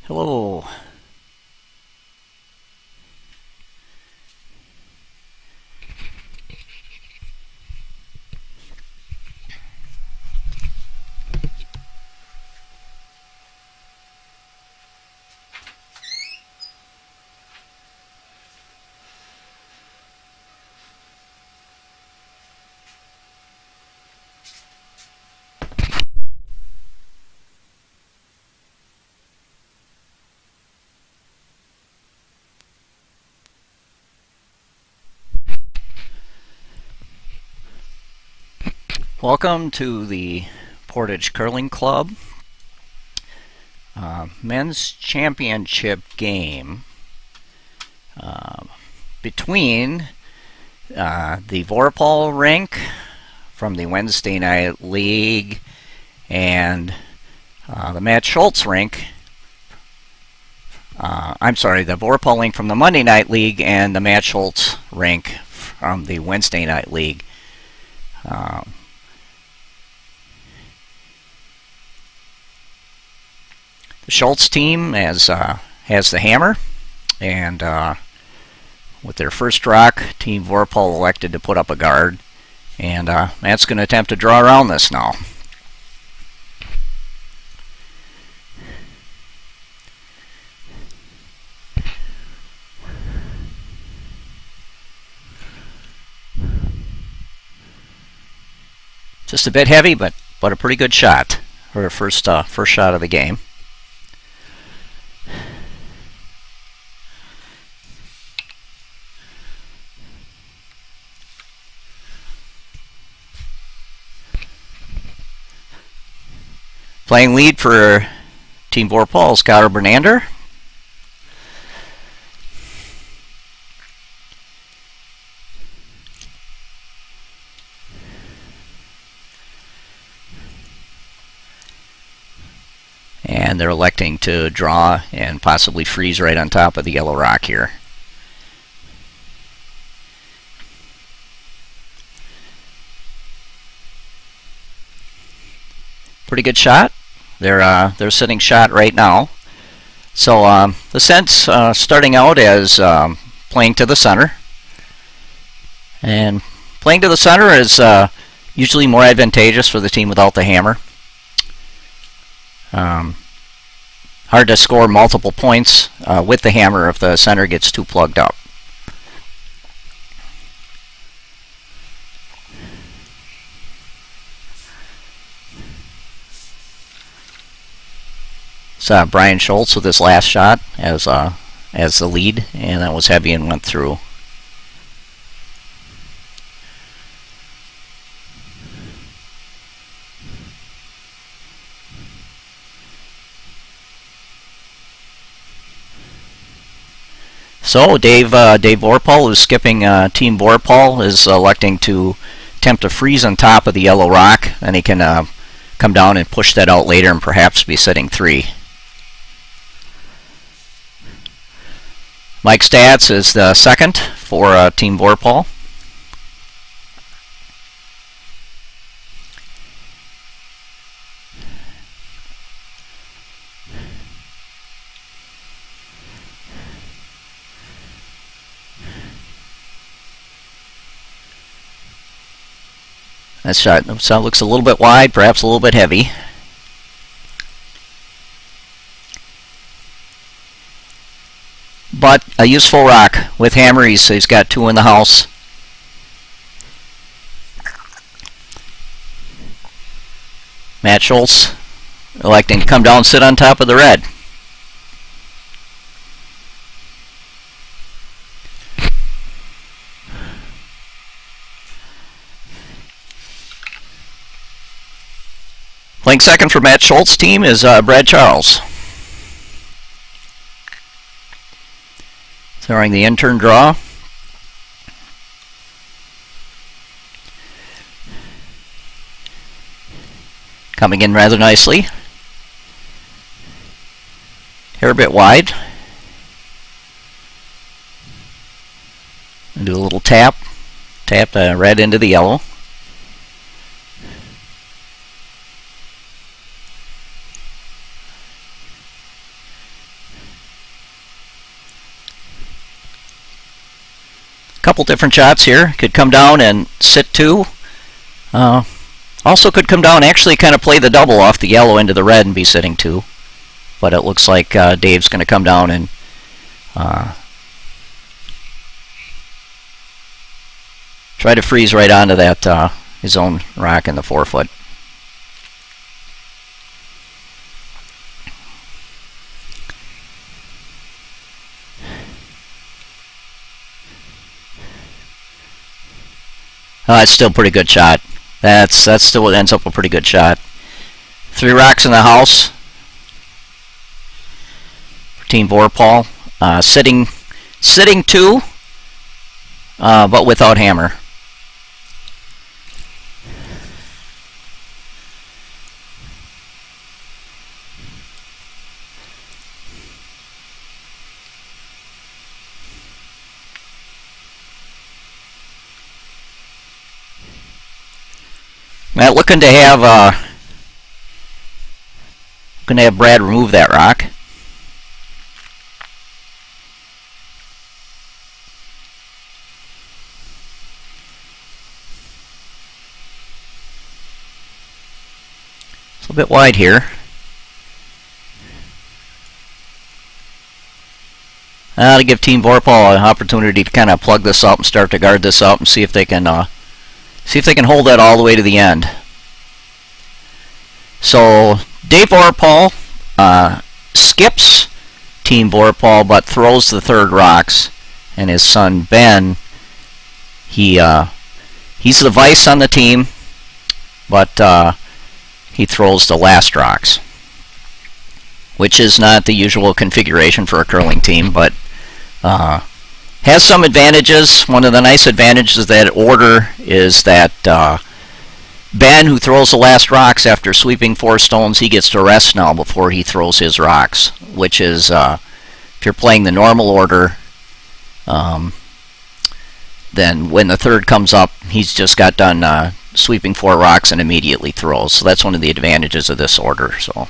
Hello. Welcome to the Portage Curling Club men's championship game between the VORPHAL rink from the Wednesday night league and the M SCHULTZ rink. I'm sorry, the VORPHAL rink from the Monday night league and the M SCHULTZ rink from the Wednesday night league. The Schultz team has the hammer, and with their first rock, Team VORPHAL elected to put up a guard, and Matt's going to attempt to draw around this now. Just a bit heavy, but a pretty good shot for the first shot of the game. Playing lead for Team VORPHAL is Scott Bernander. And they're electing to draw and possibly freeze right on top of the yellow rock here. Pretty good shot. They're sitting shot right now. So the sense starting out as playing to the center, and playing to the center is usually more advantageous for the team without the hammer. Hard to score multiple points with the hammer if the center gets too plugged up. So Brian Schultz with his last shot as the lead, and that was heavy and went through. So Dave VORPHAL, who's skipping Team VORPHAL, is electing to attempt to freeze on top of the yellow rock, and he can come down and push that out later and perhaps be sitting 3. Mike Stats is the second for Team VORPHAL. That shot looks a little bit wide, perhaps a little bit heavy. But a useful rock with hammer. He's got 2 in the house. Matt Schultz electing to come down and sit on top of the red. Playing second for Matt Schultz team is Brad Charles. Throwing the intern draw. Coming in rather nicely. Hair a bit wide. And do a little tap. Tap the red into the yellow. couple different shots here. Could come down and sit 2. Also could come down, actually kind of play the double off the yellow into the red and be sitting 2. But it looks like Dave's going to come down and try to freeze right onto that his own rock in the 4-foot. It's still a pretty good shot. That still ends up a pretty good shot. 3 rocks in the house for Team VORPHAL. Sitting 2, but without hammer. Matt looking to have Brad remove that rock. It's a bit wide here. To give Team VORPHAL an opportunity to kind of plug this up and start to guard this up and see if they can hold that all the way to the end. So Dave VORPHAL skips Team VORPHAL but throws the 3rd rocks, and his son Ben, he's the vice on the team, but he throws the last rocks, which is not the usual configuration for a curling team, but has some advantages. One of the nice advantages of that order is that Ben, who throws the last rocks after sweeping 4 stones, he gets to rest now before he throws his rocks, which is, if you're playing the normal order, then when the 3rd comes up, he's just got done sweeping 4 rocks and immediately throws. So that's one of the advantages of this order. So.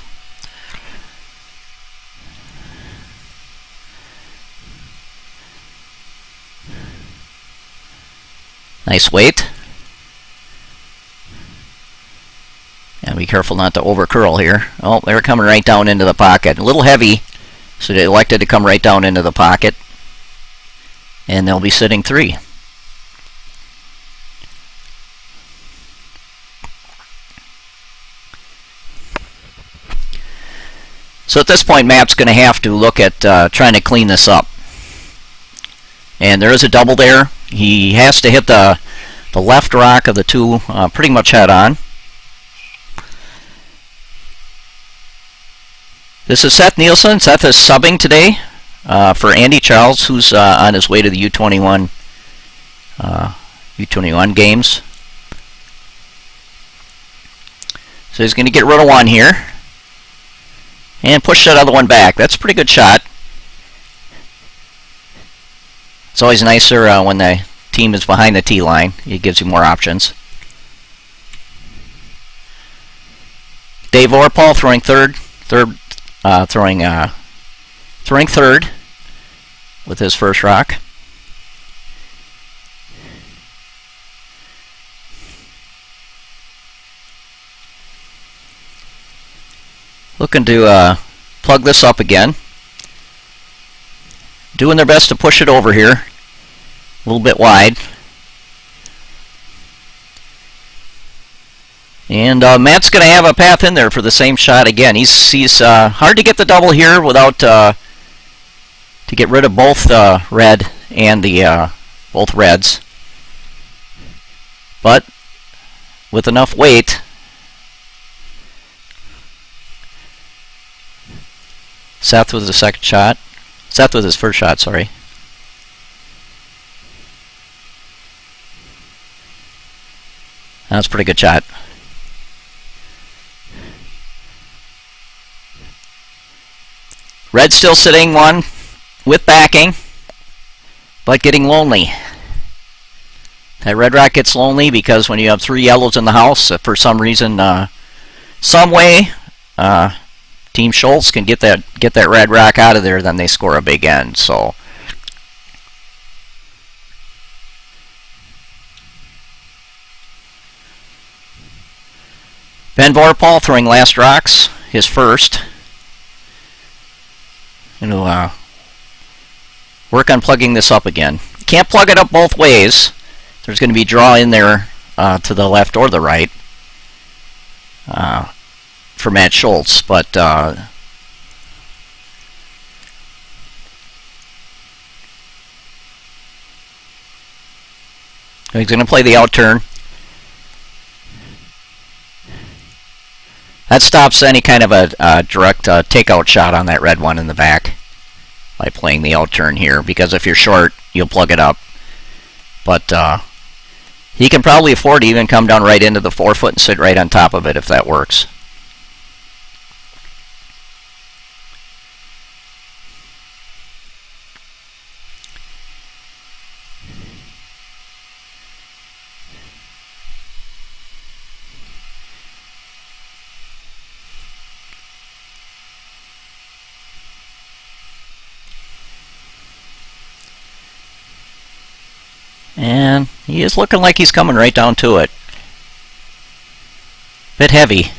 Nice weight. And be careful not to over curl here. Oh, they're coming right down into the pocket. A little heavy, so they elected to come right down into the pocket. And they'll be sitting 3. So at this point, Matt's going to have to look at trying to clean this up. And there is a double there. He has to hit the left rock of the 2 pretty much head on. This is Seth Nielsen. Seth is subbing today for Andy Charles, who's on his way to the U21 games. So he's going to get rid of 1 here and push that other one back. That's a pretty good shot. It's always nicer when the team is behind the tee line. It gives you more options. Dave VORPHAL throwing third with his first rock. Looking to plug this up again. Doing their best to push it over here. A little bit wide. And Matt's going to have a path in there for the same shot again. He's hard to get the double here without to get rid of both red and the both reds. But with enough weight, Seth with the second shot. Seth with his first shot, sorry. That's a pretty good shot. Red still sitting 1 with backing, but getting lonely. That red rock gets lonely because when you have 3 yellows in the house, for some reason, some way, Team Schultz can get that red rock out of there, then they score a big end. So Ben VORPHAL throwing last rocks, his first. Going to work on plugging this up again. Can't plug it up both ways. There's going to be draw in there to the left or the right for M SCHULTZ, but he's going to play the out turn. That stops any kind of a direct takeout shot on that red one in the back by playing the out turn here, because if you're short, you'll plug it up. But he can probably afford to even come down right into the 4-foot and sit right on top of it if that works. And he is looking like he's coming right down to it. Bit heavy.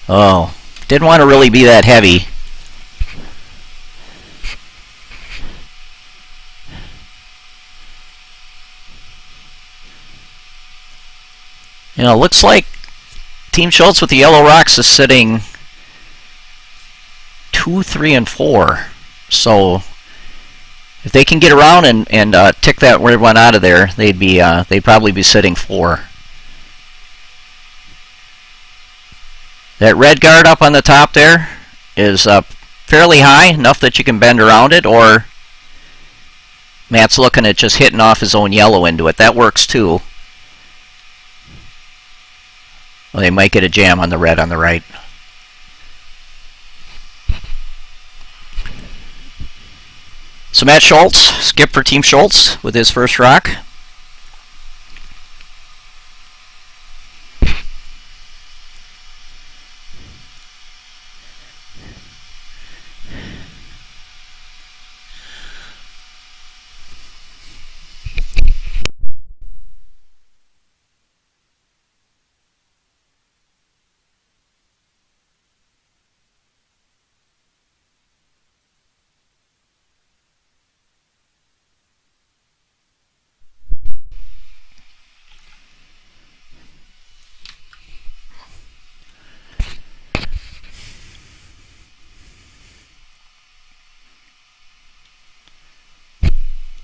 Oh, didn't want to really be that heavy. You know, looks like Team SCHULTZ with the yellow rocks is sitting 2, 3, and 4. So if they can get around and tick that red one out of there, they'd probably be sitting 4. That red guard up on the top there is fairly high, enough that you can bend around it, or Matt's looking at just hitting off his own yellow into it. That works too. Well, they might get a jam on the red on the right. So M SCHULTZ, skip for Team SCHULTZ with his first rock.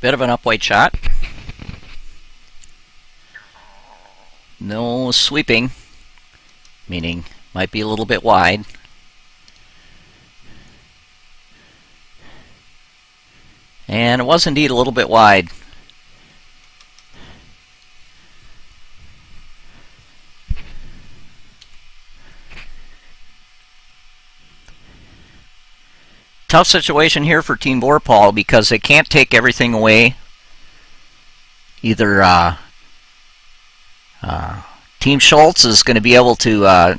Bit of an up white shot. No sweeping, meaning might be a little bit wide. And it was indeed a little bit wide. Tough situation here for Team VORPHAL because they can't take everything away. Either Team SCHULTZ is going to be able to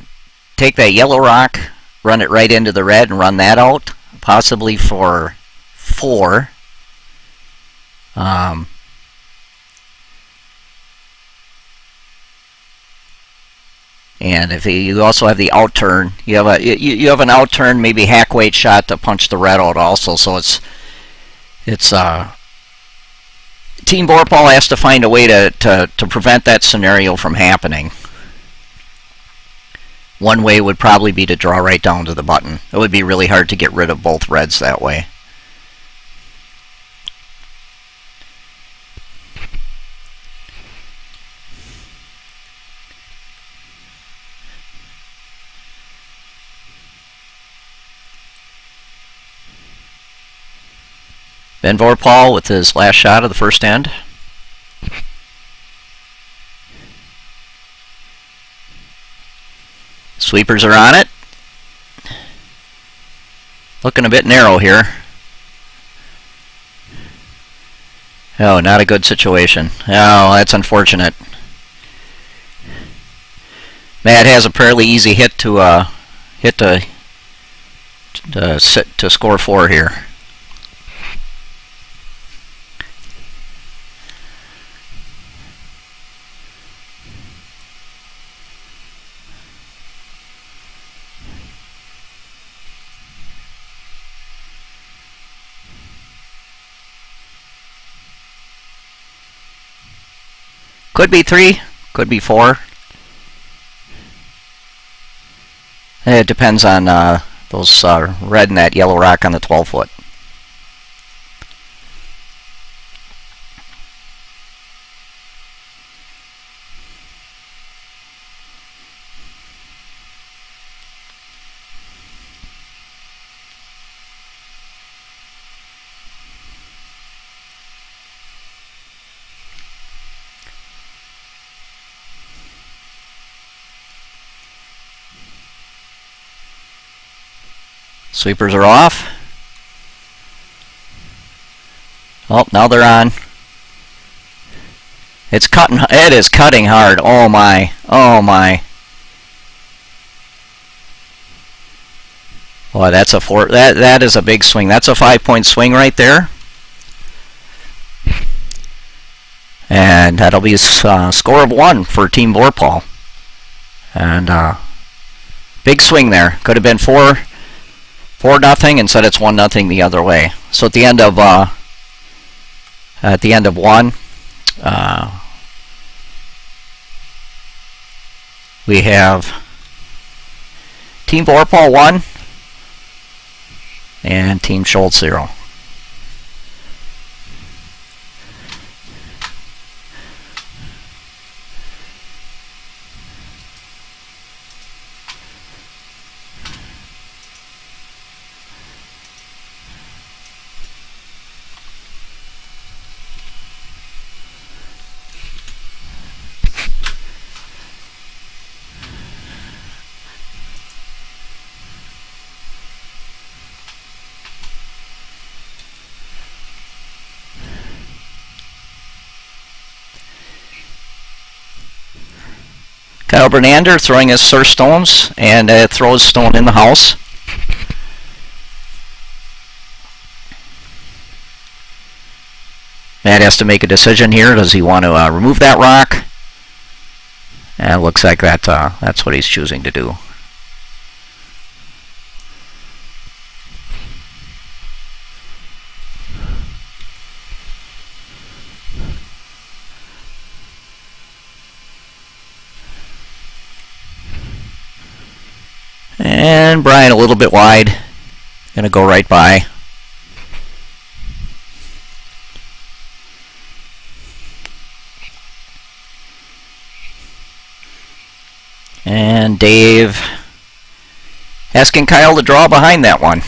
take that yellow rock, run it right into the red, and run that out, possibly for 4. And if you also have the out turn, you have an out turn, maybe hack weight shot to punch the red out also. So it's Team VORPHAL has to find a way to prevent that scenario from happening. One way would probably be to draw right down to the button. It would be really hard to get rid of both reds that way. Ben VORPHAL with his last shot of the first end. Sweepers are on it. Looking a bit narrow here. Oh, not a good situation. Oh, that's unfortunate. Matt has a fairly easy hit to score 4 here. Could be 3, could be 4. It depends on those red and that yellow rock on the 12-foot. Sweepers are off. Oh, now they're on. It's cutting. It is cutting hard. Oh my. Oh my. Boy, that's a 4. That is a big swing. That's a 5-point swing right there. And that'll be a score of 1 for Team VORPHAL. And big swing there. Could have been 4-0. Instead, it's 1-0 the other way. So at the end of 1, we have Team VORPHAL 1 and Team Schultz 0. Kyle Bernander throwing his first stones, and throws stone in the house. Matt has to make a decision here. Does he want to remove that rock? And it looks like that's what he's choosing to do. And Brian a little bit wide. Going to go right by. And Dave asking Kyle to draw behind that one.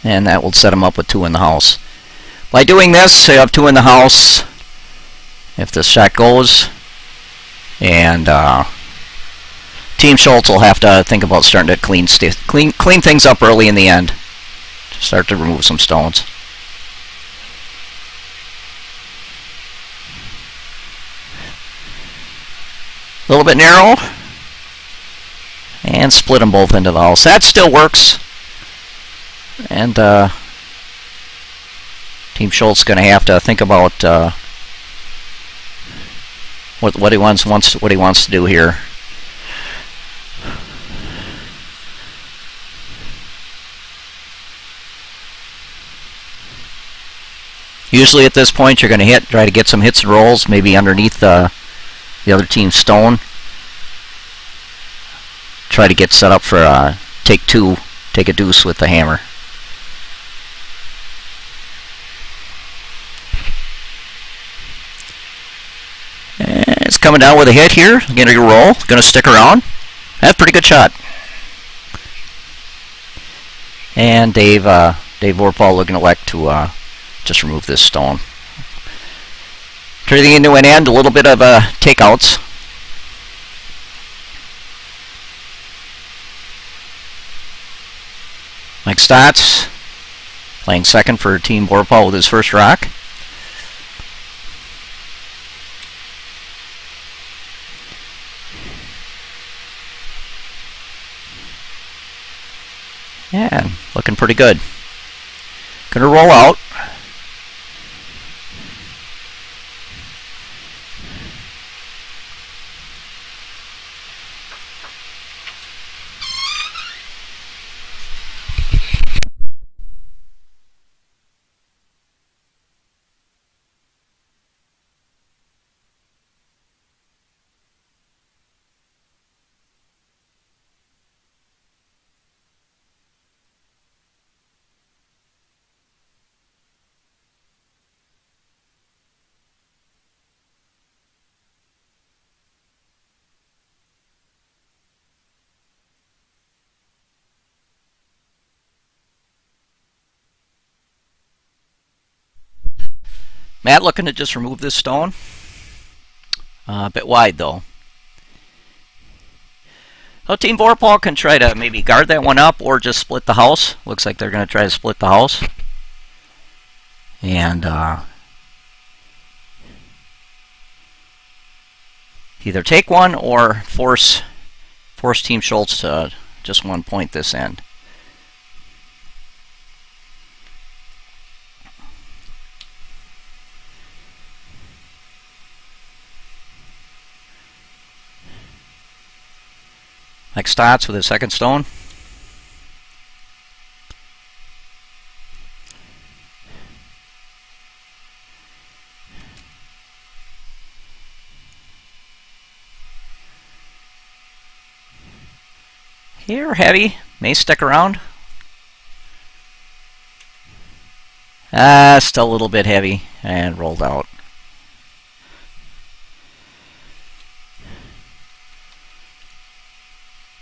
And that will set him up with 2 in the house. By doing this, you have 2 in the house if this shot goes. And Team Schultz will have to think about starting to clean things up early in the end. To start to remove some stones. A little bit narrow. And split them both into the house. That still works. And Team Schultz is going to have to think about what he wants to do here. Usually at this point you're going to try to get some hits and rolls, maybe underneath the other team's stone. Try to get set up for take 2, take a deuce with the hammer. And it's coming down with a hit here. Going to roll. Going to stick around. That's a pretty good shot. And Dave VORPHAL looking to elect to just remove this stone. Turning into an end, a little bit of takeouts. Mike Stotz playing second for Team VORPHAL with his first rock. Yeah, looking pretty good. Gonna roll out. Matt looking to just remove this stone. A bit wide though. So Team VORPHAL can try to maybe guard that one up or just split the house. Looks like they're going to try to split the house. And either take one or force Team Schultz to just 1 point this end. Mike Stotz with his second stone. Here, heavy. May stick around. Still a little bit heavy and rolled out.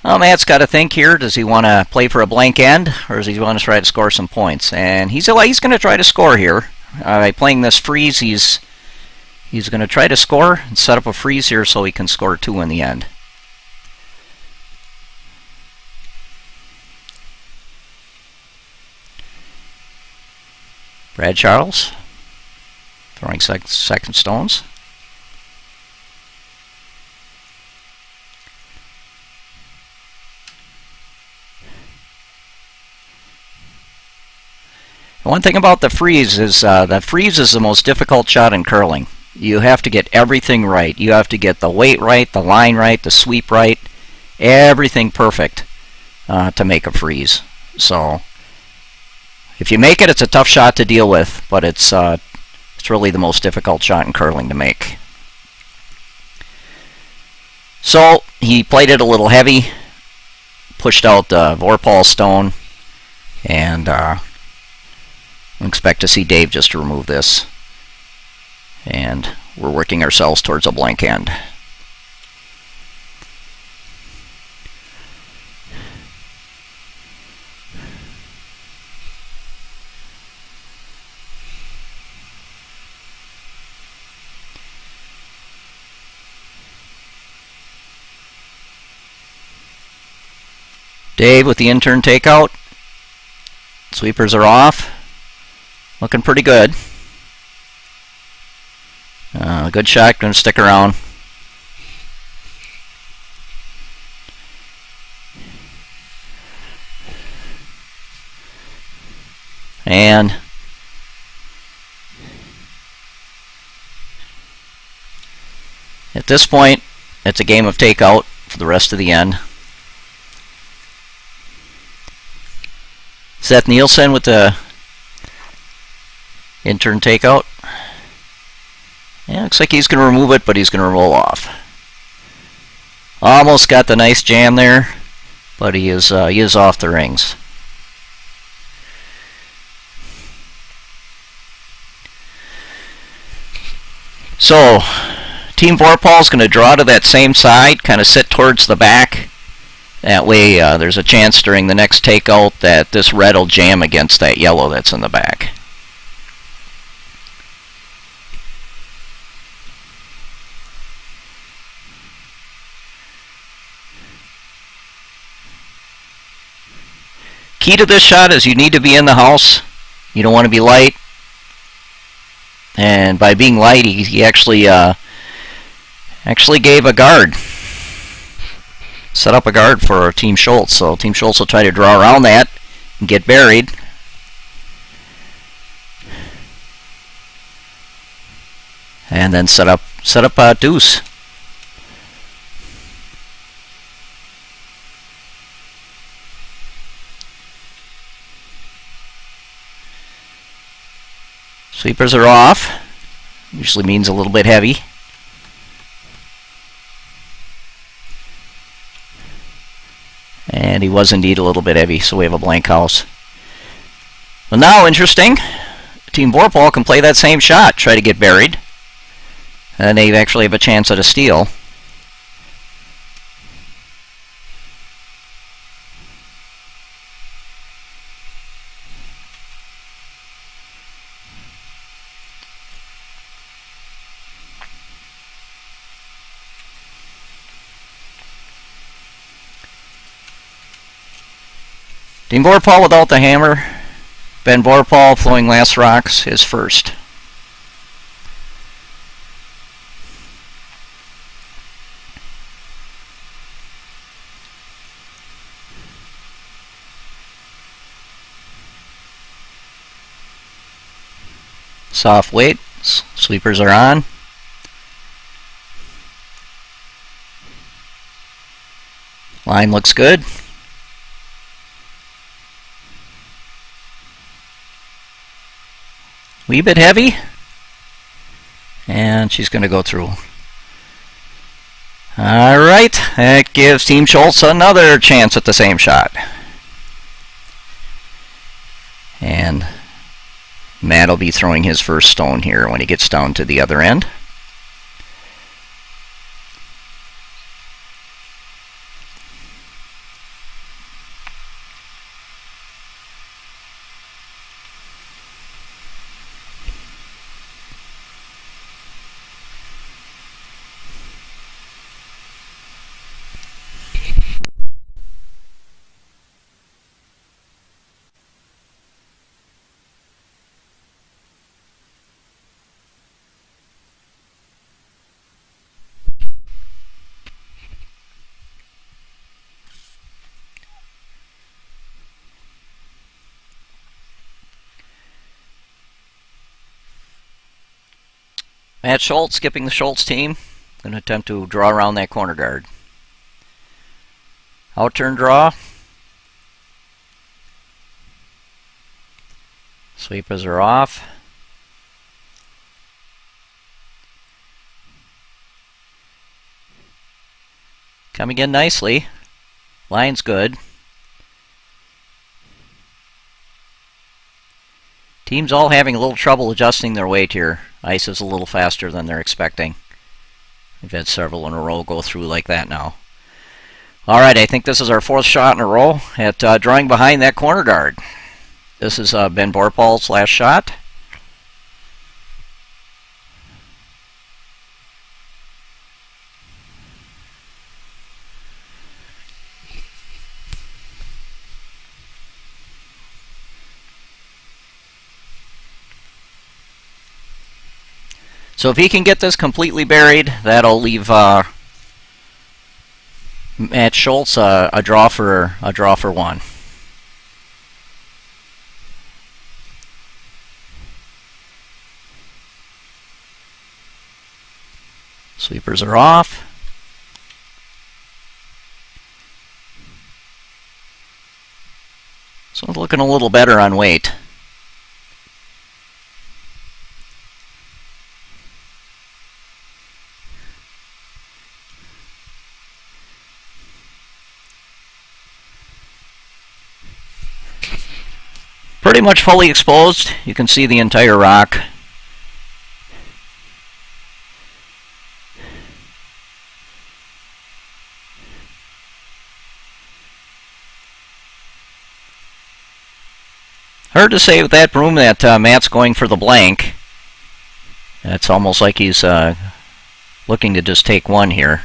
Well, Matt's got to think here. Does he want to play for a blank end, or does he want to try to score some points? And he's going to try to score here. By playing this freeze, he's going to try to score and set up a freeze here so he can score 2 in the end. Brad Charles throwing second stones. One thing about the freeze is that freeze is the most difficult shot in curling. You have to get everything right. You have to get the weight right, the line right, the sweep right, everything perfect to make a freeze. So if you make it, it's a tough shot to deal with, but it's really the most difficult shot in curling to make. So he played it a little heavy, pushed out the VORPHAL stone, and expect to see Dave just to remove this. And we're working ourselves towards a blank end. Dave with the intern takeout. Sweepers are off. Looking pretty good. Good shot, going to stick around. And at this point, it's a game of takeout for the rest of the end. Seth Nielsen with the intern takeout. Yeah, looks like he's going to remove it, but he's going to roll off. Almost got the nice jam there, but he is off the rings. So, Team VORPHAL is going to draw to that same side, kind of sit towards the back. That way there's a chance during the next takeout that this red will jam against that yellow that's in the back. Key to this shot is you need to be in the house. You don't want to be light. And by being light, he actually gave a guard. Set up a guard for Team Schultz. So Team Schultz will try to draw around that and get buried. And then set up a deuce. Sweepers are off. Usually means a little bit heavy. And he was indeed a little bit heavy, so we have a blank house. Well, now, interesting. Team VORPHAL can play that same shot, try to get buried. And they actually have a chance at a steal. Team VORPHAL without the hammer. Ben VORPHAL flowing last rocks is first. Soft weight. Sweepers are on. Line looks good. Wee bit heavy. And she's going to go through. Alright, that gives Team Schultz another chance at the same shot. And Matt will be throwing his first stone here when he gets down to the other end. Matt Schultz skipping the Schultz team. Going to attempt to draw around that corner guard. Out turn draw. Sweepers are off. Coming in nicely. Line's good. Teams all having a little trouble adjusting their weight here. Ice is a little faster than they're expecting. We've had several in a row go through like that now. Alright, I think this is our fourth shot in a row at drawing behind that corner guard. This is Ben VORPHAL's last shot. So if he can get this completely buried, that'll leave Matt Schultz a draw for one. Sweepers are off. So it's looking a little better on weight. Pretty much fully exposed. You can see the entire rock. Hard to say with that broom that Matt's going for the blank. It's almost like he's looking to just take one here.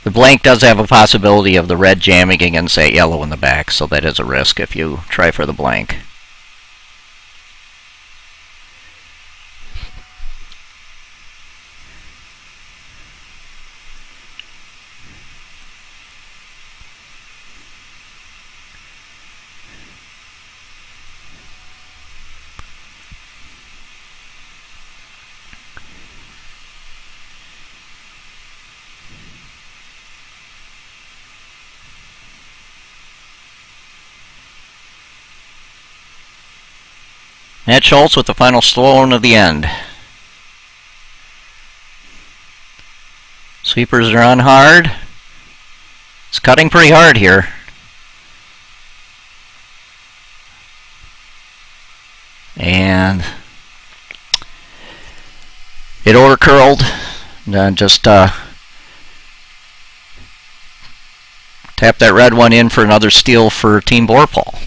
The blank does have a possibility of the red jamming against that yellow in the back, so that is a risk if you try for the blank. Matt Schultz with the final stone of the end. Sweepers are on hard. It's cutting pretty hard here. And it over curled. And just tap that red one in for another steal for Team VORPHAL,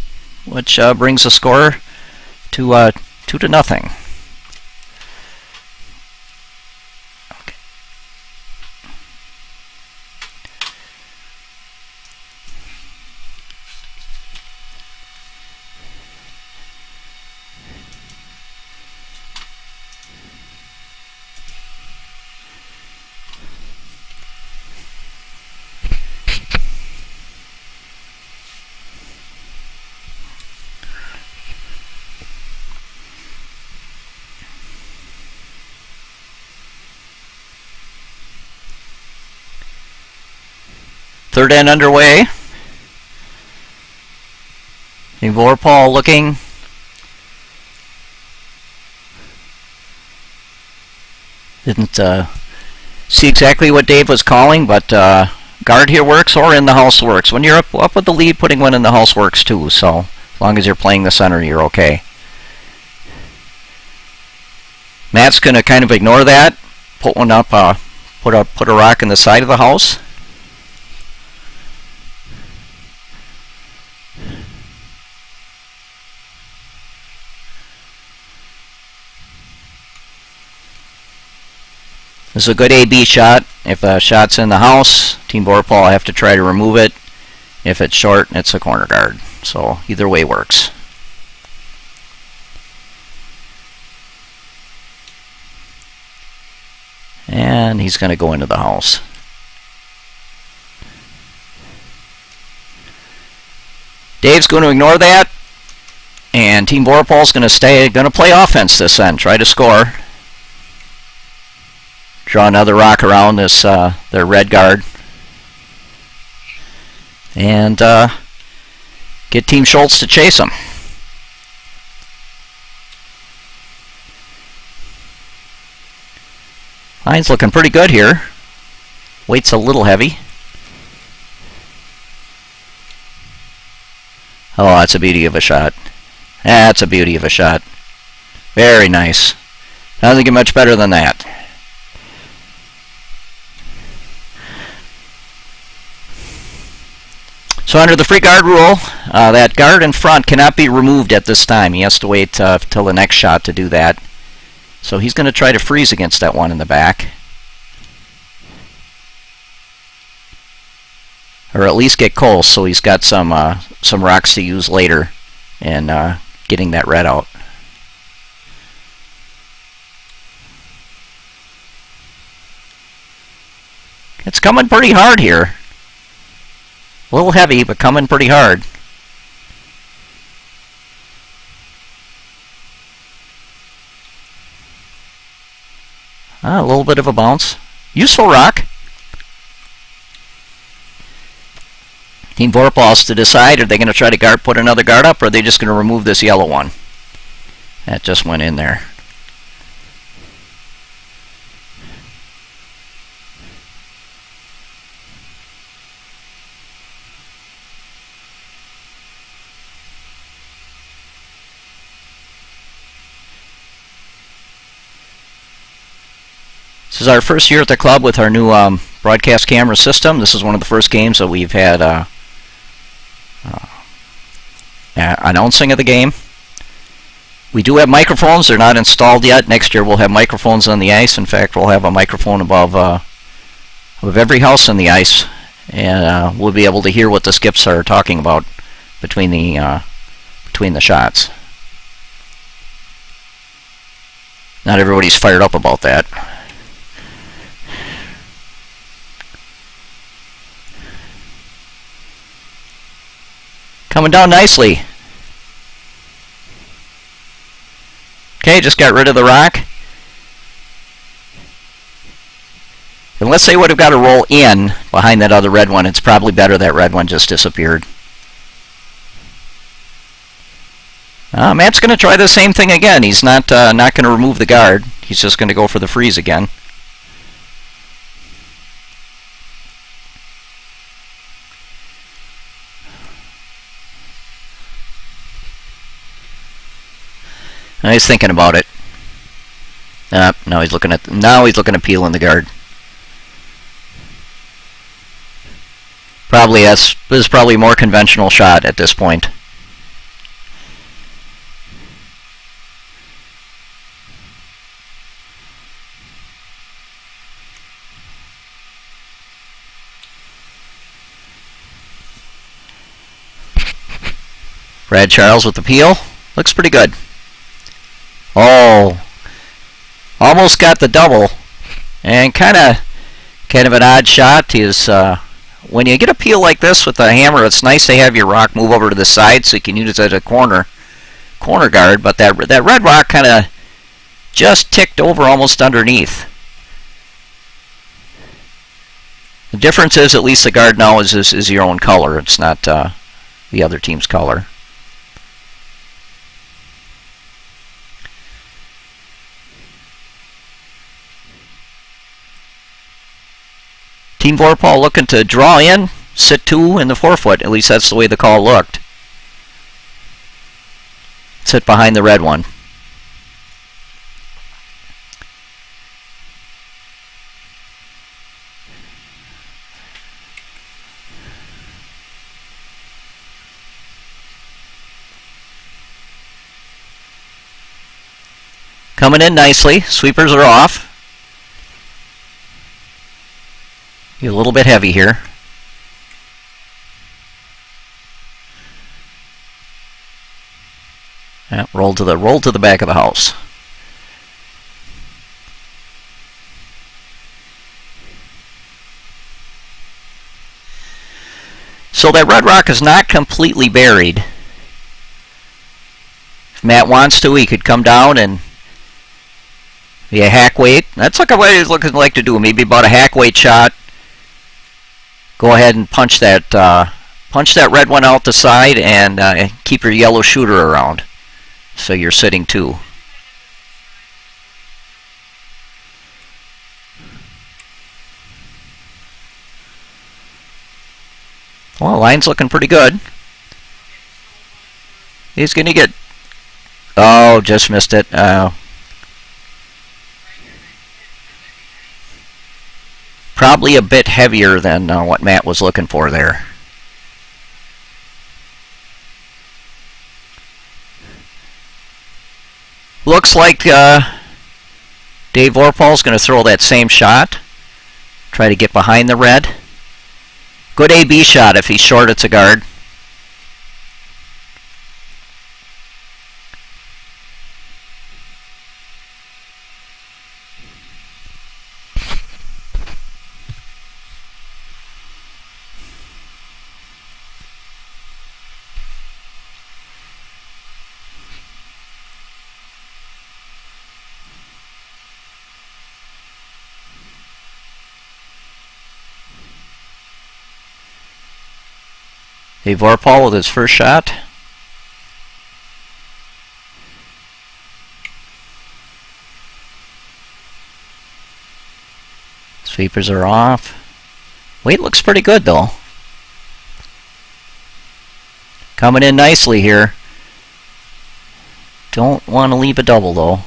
which brings the score to 2-0. Okay. Third end underway. VORPHAL looking. Didn't see exactly what Dave was calling, but guard here works or in the house works. When you're up with the lead, putting one in the house works too. So as long as you're playing the center, you're okay. Matt's going to kind of ignore that. Put one up. Put a rock in the side of the house. This is a good AB shot. If a shot's in the house, Team VORPHAL will have to try to remove it. If it's short, it's a corner guard. So either way works. And he's going to go into the house. Dave's going to ignore that. And Team VORPHAL is going to play offense this end, try to score. Draw another rock around this their red guard, and get Team SCHULTZ to chase them. Line's looking pretty good here. Weight's a little heavy. Oh, that's a beauty of a shot. That's a beauty of a shot. Very nice. Doesn't get much better than that. So under the free guard rule, that guard in front cannot be removed at this time. He has to wait till the next shot to do that. So he's going to try to freeze against that one in the back. Or at least get close so he's got some rocks to use later in getting that red out. It's coming pretty hard here. A little heavy, but coming pretty hard. A little bit of a bounce. Useful rock. Team VORPHAL has to decide, are they going to try to put another guard up, or are they just going to remove this yellow one? That just went in there. This is our first year at the club with our new broadcast camera system. This is one of the first games that we've had announcing of the game. We do have microphones. They're not installed yet. Next year we'll have microphones on the ice. In fact, we'll have a microphone above every house on the ice, and we'll be able to hear what the skips are talking about between the shots. Not everybody's fired up about that. Coming down nicely. Okay, just got rid of the rock. Unless they would have got to roll in behind that other red one, it's probably better that red one just disappeared. Matt's going to try the same thing again. He's not going to remove the guard. He's just going to go for the freeze again. Now he's thinking about it. Now he's looking at peeling the guard. This is probably a more conventional shot at this point. Brad Charles with the peel. Looks pretty good. Oh, almost got the double, and kind of an odd shot is when you get a peel like this with a hammer. It's nice to have your rock move over to the side so you can use it as a corner guard. But that red rock kind of just ticked over almost underneath. The difference is at least the guard now is your own color. It's not the other team's color. Team VORPHAL looking to draw in, sit 2 in the 4-foot. At least that's the way the call looked. Sit behind the red one. Coming in nicely. Sweepers are off. You're a little bit heavy here. Yeah, roll to the back of the house. So that red rock is not completely buried. If Matt wants to, he could come down and be a hack weight. That's like what he's looking like to do. Maybe about a hack weight shot. Go ahead and punch that red one out the side and keep your yellow shooter around. So you're sitting 2. Well, line's looking pretty good. He's going to get... Oh, just missed it. Probably a bit heavier than what Matt was looking for there. Looks like Dave VORPHAL's going to throw that same shot. Try to get behind the red. Good AB shot. If he's short, it's a guard. Dave VORPHAL with his first shot. Sweepers are off. Weight looks pretty good though. Coming in nicely here. Don't want to leave a double though.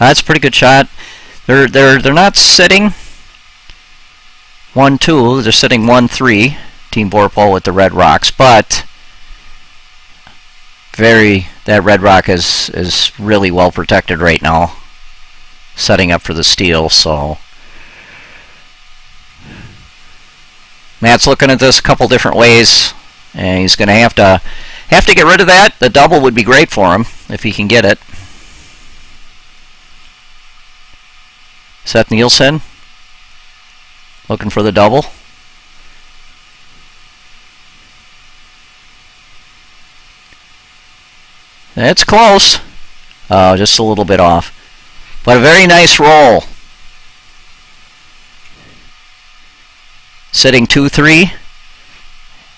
That's a pretty good shot. They're not sitting 1-2, they're sitting 1-3, Team VORPHAL with the red rocks, but that red rock is really well protected right now, setting up for the steal. So Matt's looking at this a couple different ways, and he's going to have to get rid of that. The double would be great for him if he can get it. Seth Nielsen looking for the double. It's close. Oh, just a little bit off. But a very nice roll. Sitting 2-3.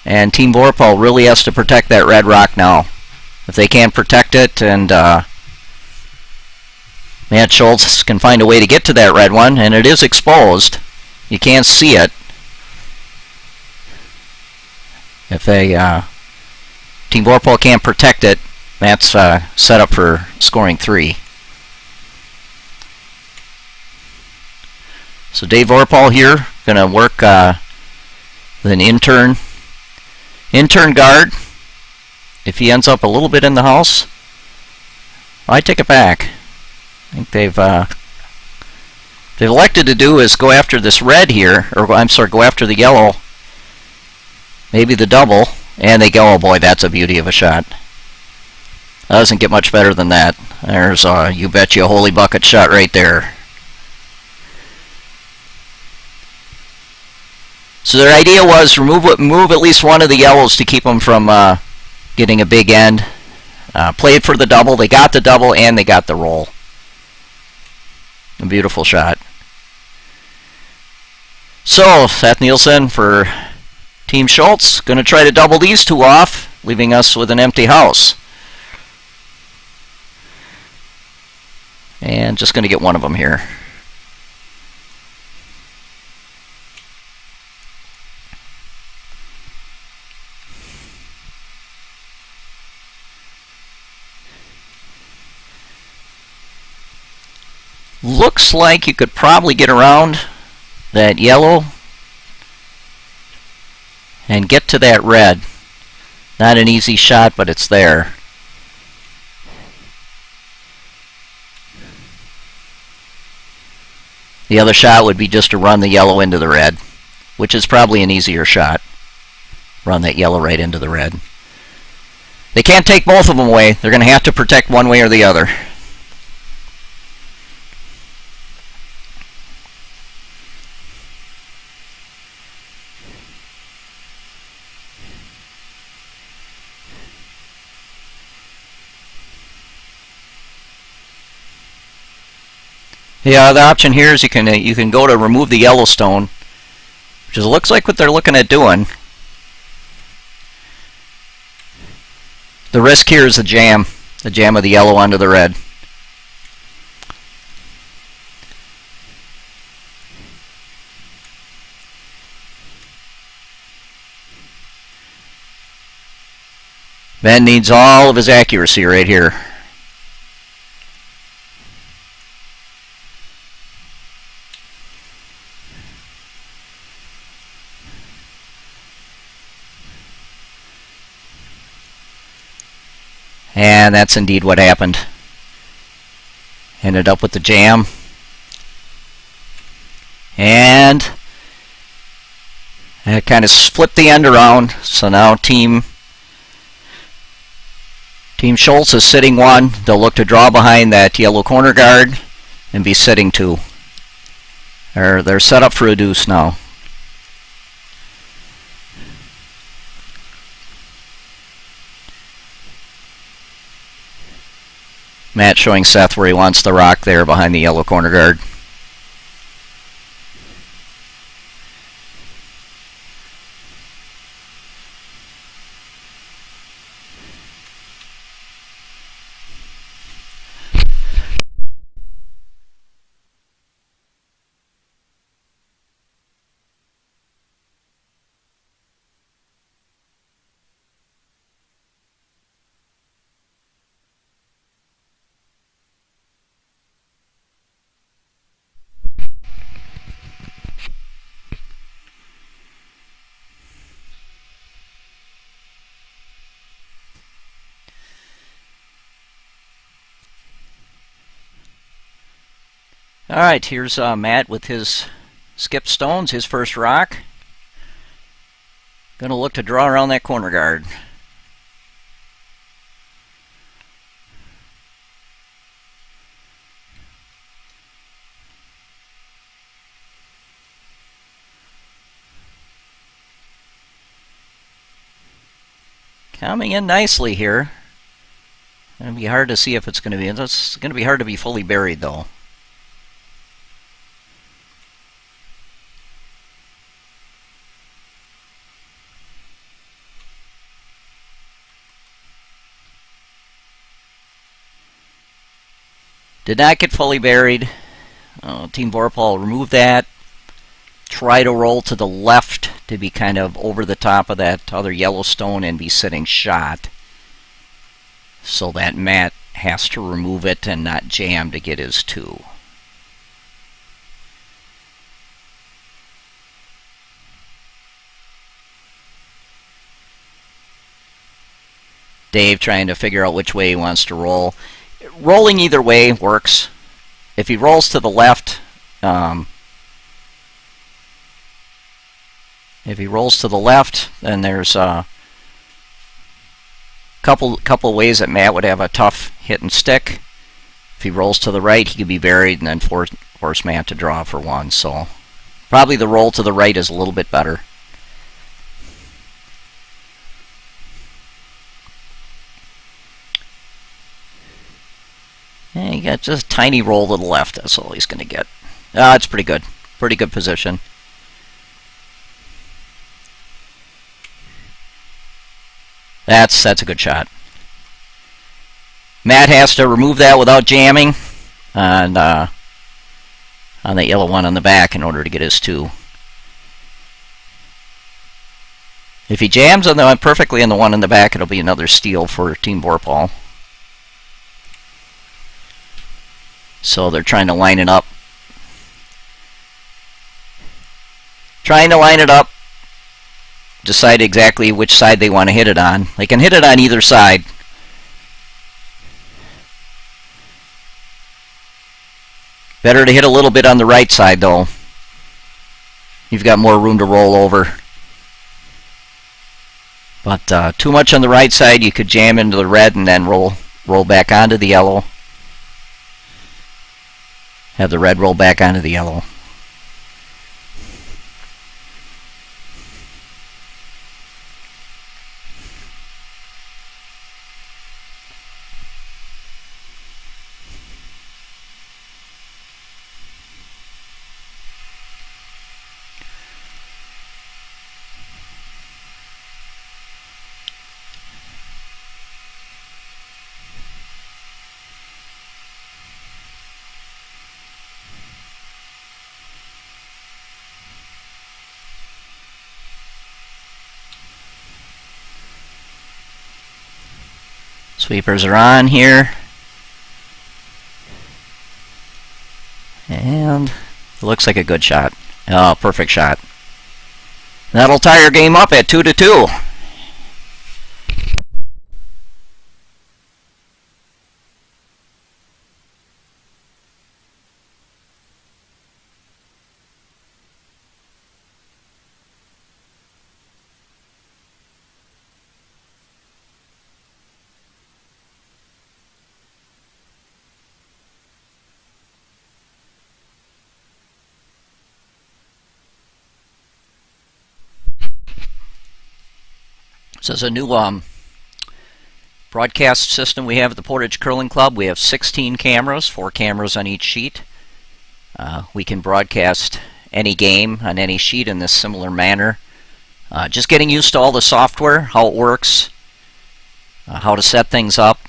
And Team VORPHAL really has to protect that red rock now. If they can't protect it and Matt SCHULTZ can find a way to get to that red one, and it is exposed. You can't see it. If Team VORPHAL can't protect it, Matt's set up for scoring 3. So Dave VORPHAL here going to work with an intern guard. If he ends up a little bit in the house, I take it back. I think they've elected to do is go after this red here, or I'm sorry, go after the yellow, maybe the double, and they go, oh boy, that's a beauty of a shot. That doesn't get much better than that. There's a you betcha holy bucket shot right there. So their idea was remove at least one of the yellows to keep them from getting a big end. Played for the double. They got the double and they got the roll. A beautiful shot. So, Seth Nielsen for Team Schultz. Going to try to double these two off, leaving us with an empty house. And just going to get one of them here. Looks like you could probably get around that yellow and get to that red. Not an easy shot, but it's there. The other shot would be just to run the yellow into the red, which is probably an easier shot. Run that yellow right into the red. They can't take both of them away. They're going to have to protect one way or the other. The other option here is you can go to remove the yellow stone, which looks like what they're looking at doing. The risk here is the jam of the yellow onto the red. Ben needs all of his accuracy right here. And that's indeed what happened. Ended up with the jam. And it kind of flipped the end around. So now Team Schultz is sitting one. They'll look to draw behind that yellow corner guard and be sitting two. They're set up for a deuce now. Matt showing Seth where he wants the rock there behind the yellow corner guard. Alright, here's Matt with his skip stones, his first rock. Gonna look to draw around that corner guard. Coming in nicely here. It'll be hard to see if it's going to be. It's going to be hard to be fully buried though. Did not get fully buried. Team VORPHAL remove that. Try to roll to the left to be kind of over the top of that other yellow stone and be sitting shot. So that Matt has to remove it and not jam to get his two. Dave trying to figure out which way he wants to roll. Rolling either way works. If he rolls to the left, then there's a couple ways that Matt would have a tough hit and stick. If he rolls to the right, he could be buried and then force Matt to draw for one. So probably the roll to the right is a little bit better. And he got just a tiny roll to the left. That's all he's going to get. It's pretty good. Pretty good position. That's a good shot. Matt has to remove that without jamming on the yellow one on the back in order to get his 2. If he jams on the perfectly on the one in the back, it'll be another steal for Team VORPHAL. So they're trying to line it up. Decide exactly which side they want to hit it on. They can hit it on either side. Better to hit a little bit on the right side though. You've got more room to roll over. But too much on the right side, you could jam into the red and then roll back onto the yellow. Have the red roll back onto the yellow. Sweepers are on here. And it looks like a good shot. Oh, perfect shot. That'll tie your game up at 2-2. This is a new broadcast system we have at the Portage Curling Club. We have 16 cameras, 4 cameras on each sheet. We can broadcast any game on any sheet in this similar manner. Just getting used to all the software, how it works, how to set things up.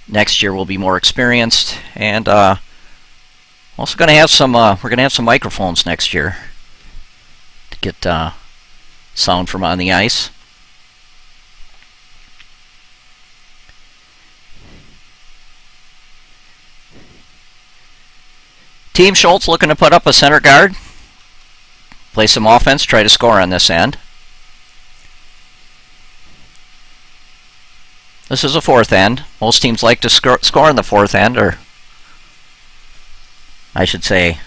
Next year we'll be more experienced, and also going to have some. We're going to have some microphones next year to get sound from on the ice. Team Schultz looking to put up a center guard, play some offense, try to score on this end. This is a 4th end. Most teams like to score in the 4th end, or I should say,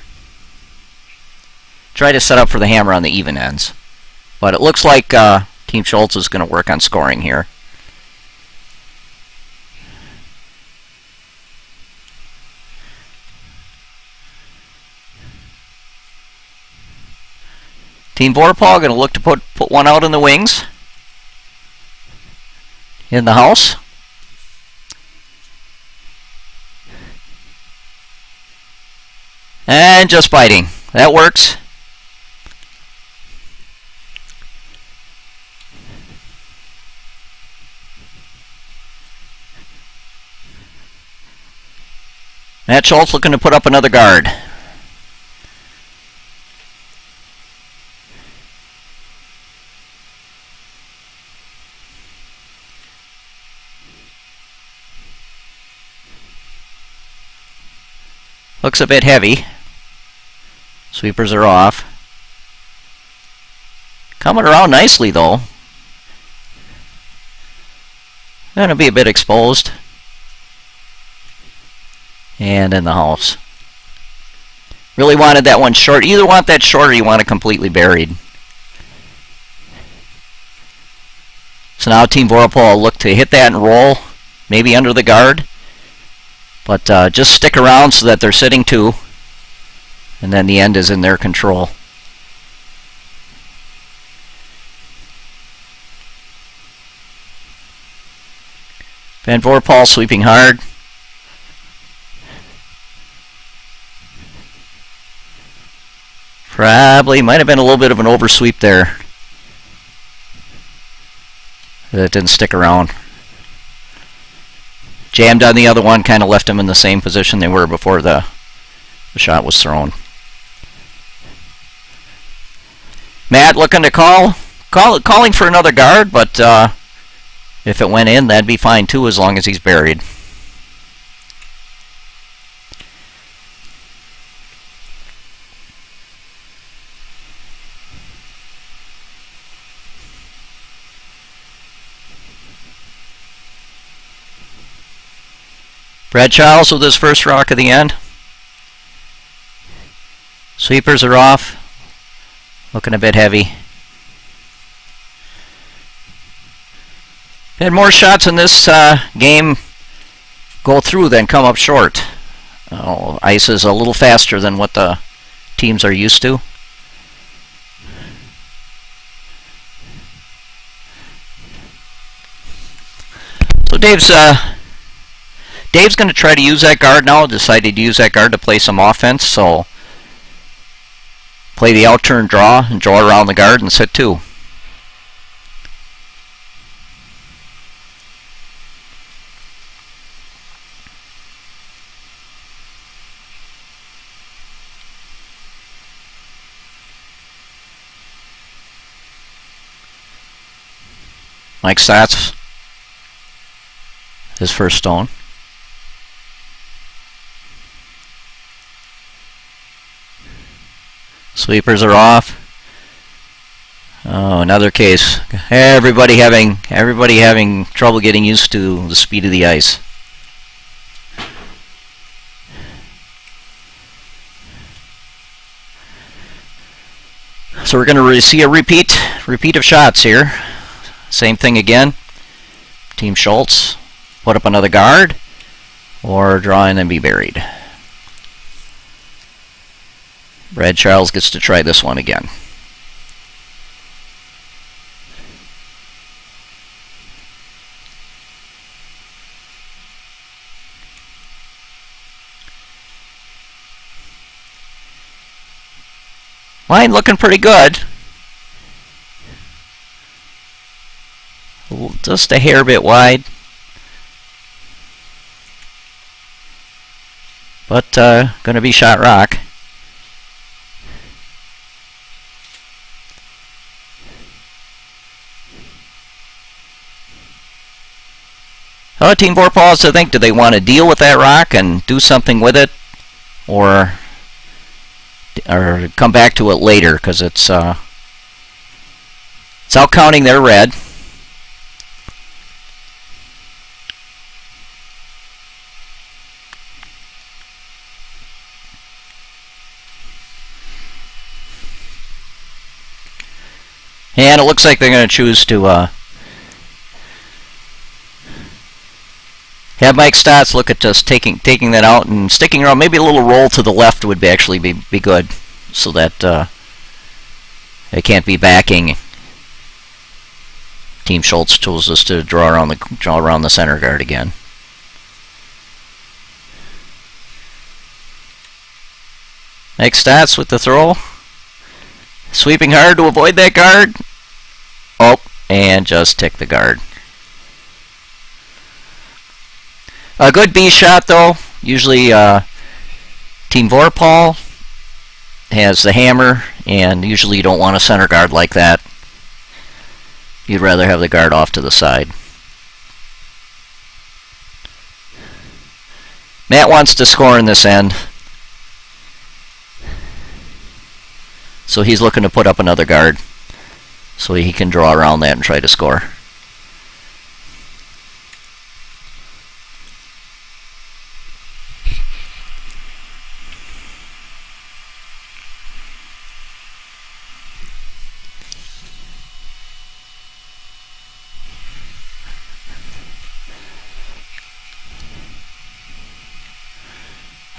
try to set up for the hammer on the even ends. But it looks like Team Schultz is going to work on scoring here. Team VORPHAL going to look to put one out in the wings. In the house. And just biting. That works. Matt Schultz looking to put up another guard. Looks a bit heavy. Sweepers are off. Coming around nicely though. Going to be a bit exposed. And in the house. Really wanted that one short. Either want that short or you want it completely buried. So now Team VORPHAL will look to hit that and roll. Maybe under the guard. But just stick around so that they're sitting 2. And then the end is in their control. Van VORPHAL sweeping hard. Probably might have been a little bit of an oversweep there. It didn't stick around. Jammed on the other one, kind of left them in the same position they were before the shot was thrown. Matt looking to calling for another guard, but if it went in, that'd be fine too, as long as he's buried. Brad Charles with his first rock of the end. Sweepers are off. Looking a bit heavy. Had more shots in this game go through than come up short. Ice is a little faster than what the teams are used to. So Dave's going to try to use that guard now. Decided to use that guard to play some offense. So play the out-turn draw and draw around the guard and sit two. Mike Schatz, his first stone. Sweepers are off. Oh, another case. Everybody having trouble getting used to the speed of the ice. So we're going to see a repeat of shots here. Same thing again. Team Schultz put up another guard, or draw in and be buried. Brad Charles gets to try this one again. Line looking pretty good. Just a hair bit wide. But going to be shot rock. Team VORPHAL has to think, do they want to deal with that rock and do something with it, or come back to it later, because it's out counting their red. And it looks like they're going to choose to have Mike Schatz look at just taking that out and sticking around. Maybe a little roll to the left would actually be good, so that it can't be backing. Team Schultz chooses to draw around the center guard again. Mike Schatz with the throw, sweeping hard to avoid that guard. Oh, and just tick the guard. A good B shot though. Usually Team VORPHAL has the hammer, and usually you don't want a center guard like that. You'd rather have the guard off to the side. Matt wants to score in this end, so he's looking to put up another guard so he can draw around that and try to score.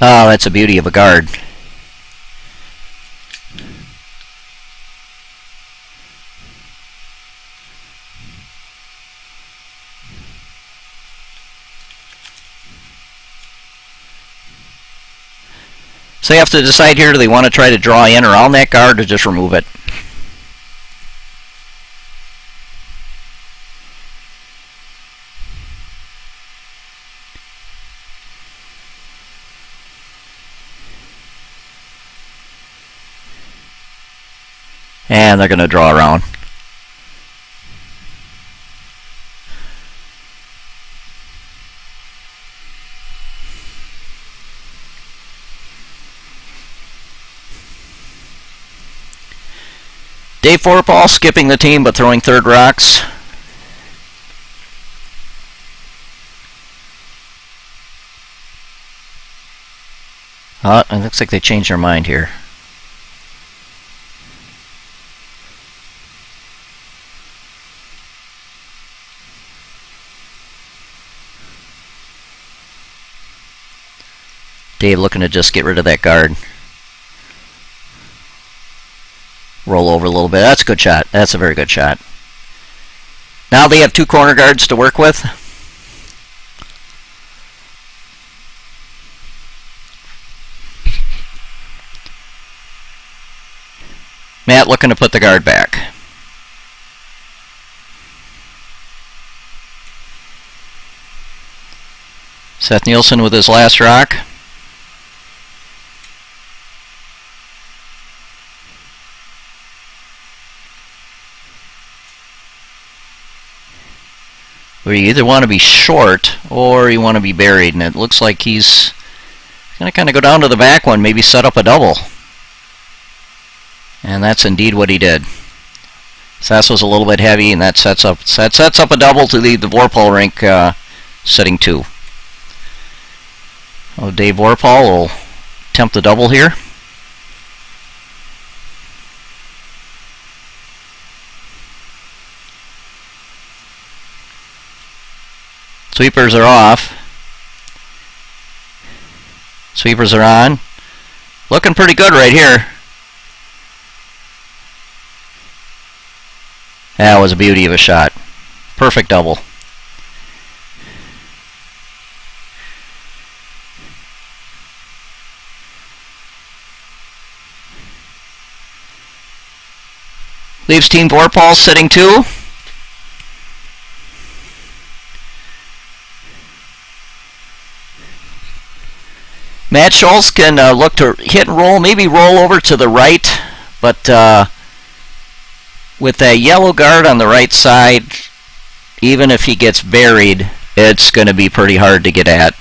Oh, that's a beauty of a guard. So you have to decide here, do they want to try to draw in around that guard or just remove it? And they're going to draw around. Dave VORPHAL skipping the team but throwing third rocks. It looks like they changed their mind here. Dave looking to just get rid of that guard. Roll over a little bit. That's a good shot. That's a very good shot. Now they have two corner guards to work with. Matt looking to put the guard back. Seth Nielsen with his last rock. Where you either want to be short or you want to be buried, and it looks like he's going to kind of go down to the back one, maybe set up a double. And that's indeed what he did. Sass was a little bit heavy, and that sets up a double to leave the VORPHAL rink setting 2. Oh, Dave VORPHAL will attempt the double here. Sweepers are off. Sweepers are on. Looking pretty good right here. That was a beauty of a shot. Perfect double. Leaves Team VORPHAL sitting 2. Matt Schultz can look to hit and roll, maybe roll over to the right, but with that yellow guard on the right side, even if he gets buried, it's going to be pretty hard to get at.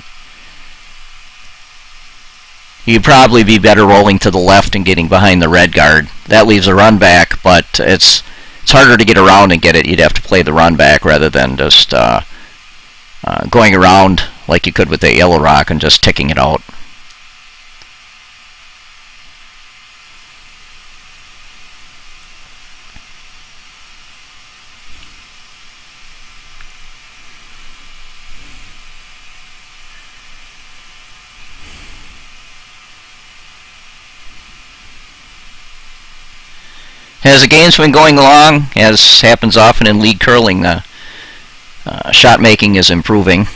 You'd probably be better rolling to the left and getting behind the red guard. That leaves a run back, but it's harder to get around and get it. You'd have to play the run back rather than just going around like you could with that yellow rock and just ticking it out. As the game's been going along, as happens often in league curling, shot making is improving.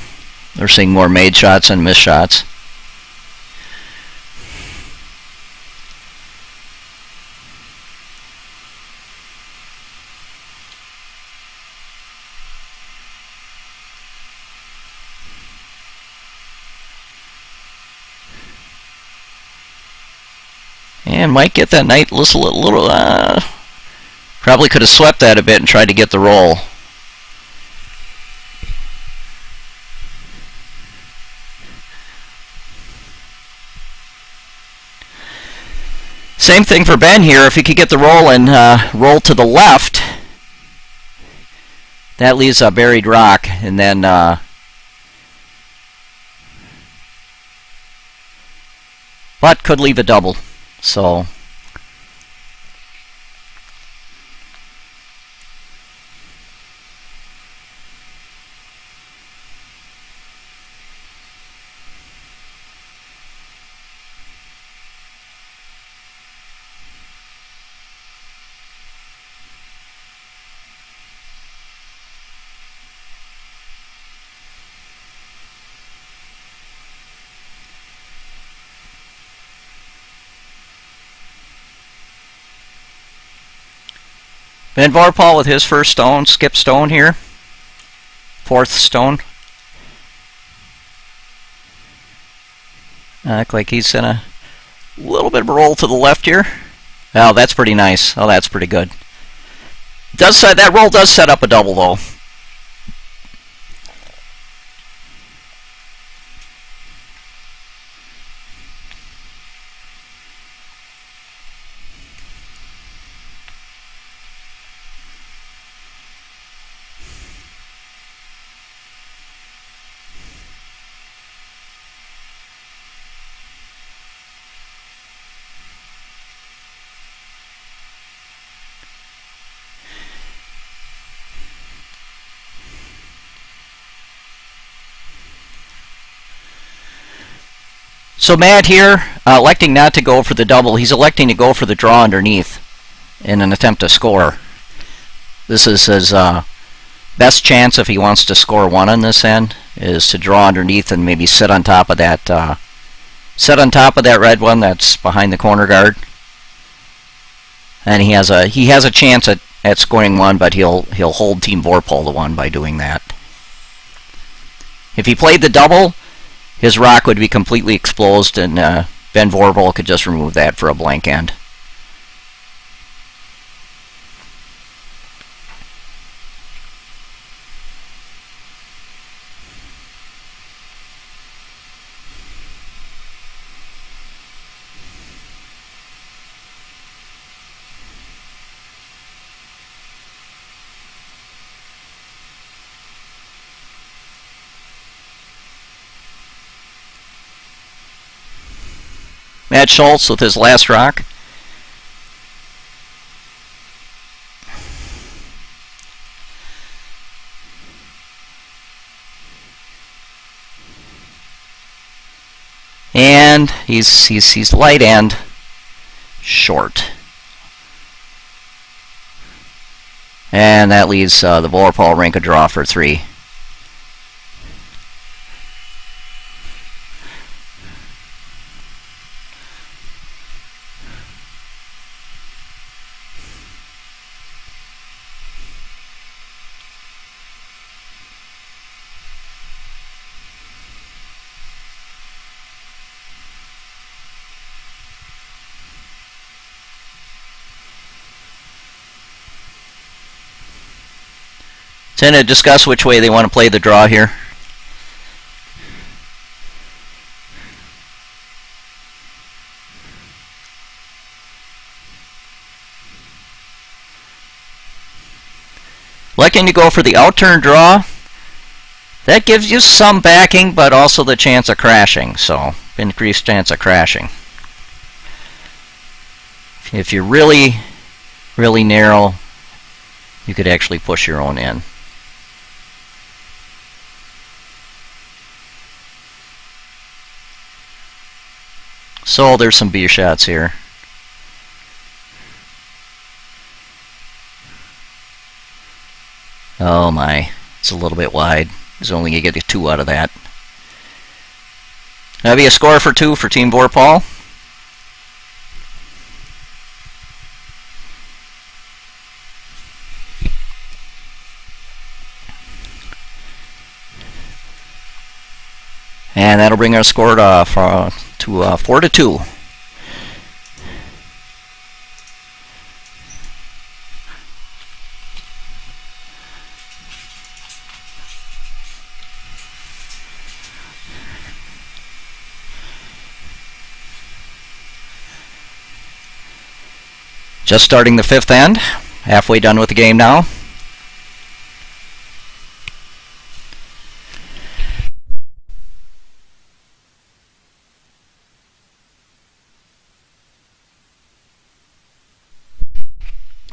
They're seeing more made shots and missed shots. And might get that night little probably could have swept that a bit and tried to get the roll. Same thing for Ben here. If he could get the roll and roll to the left, that leaves a buried rock, and then but could leave a double. So Ben VORPHAL with his first stone, skip stone here. 4th stone. Look like he's in a little bit of a roll to the left here. Oh, that's pretty nice. Oh, that's pretty good. That roll does set up a double though. So Matt here, electing not to go for the double, he's electing to go for the draw underneath in an attempt to score. This is his best chance if he wants to score one on this end, is to draw underneath and maybe sit on top of that red one that's behind the corner guard. And he has a chance at scoring one, but he'll hold Team VORPHAL to one by doing that. If he played the double, his rock would be completely exposed, and Ben VORPHAL could just remove that for a blank end. Matt Schultz with his last rock. And he's light and short. And that leaves the VORPHAL rank a draw for 3. Then to discuss which way they want to play the draw here. Liking to go for the outturn draw. That gives you some backing, but also the chance of crashing, so increased chance of crashing. If you're really, really narrow, you could actually push your own in. So there's some B shots here. Oh my, it's a little bit wide. He's only going to get a 2 out of that. That'll be a score for 2 for Team VORPHAL. And that'll bring our score to 4-2. Just starting the 5th end. Halfway done with the game now.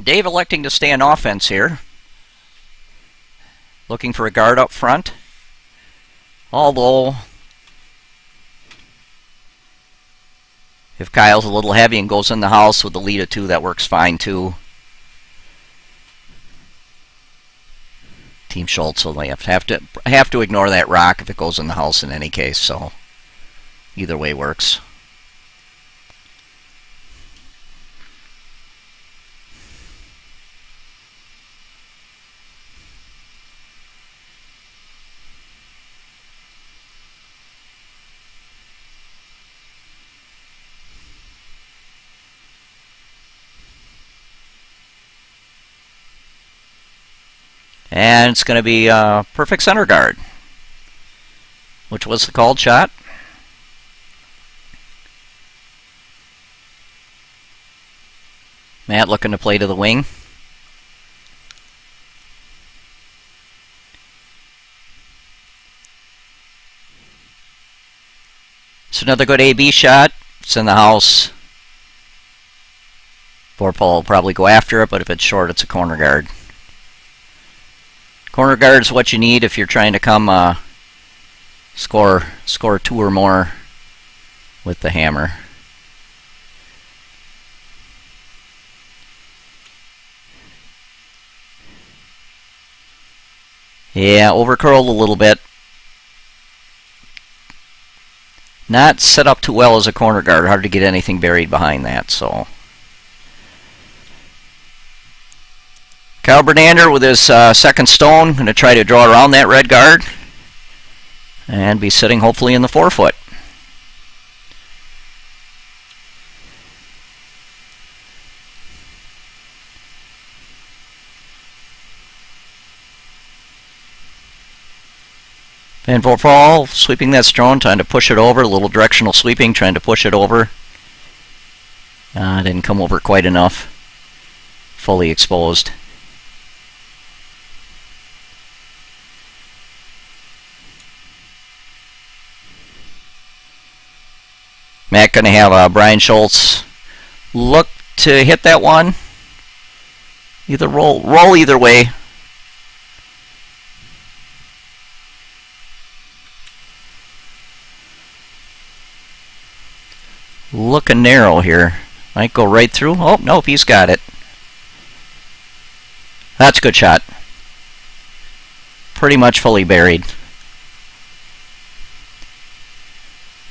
Dave electing to stay on offense here. Looking for a guard up front. Although, if Kyle's a little heavy and goes in the house with the lead of 2, that works fine too. Team Schultz will have to ignore that rock if it goes in the house in any case, so either way works. And it's going to be perfect center guard, which was the called shot. Matt looking to play to the wing. It's another good AB shot. It's in the house. VORPHAL will probably go after it, but if it's short, it's a corner guard. Corner guard is what you need if you're trying to come score 2 or more with the hammer. Yeah, overcurled a little bit. Not set up too well as a corner guard. Hard to get anything buried behind that. So Kyle Bernander with his second stone, going to try to draw around that red guard and be sitting hopefully in the 4-foot. And VORPHAL sweeping that stone, trying to push it over. A little directional sweeping, trying to push it over. Didn't come over quite enough. Fully exposed. Matt going to have Brian Schultz look to hit that one. Either roll either way. Looking narrow here. Might go right through. Oh, nope, he's got it. That's a good shot. Pretty much fully buried.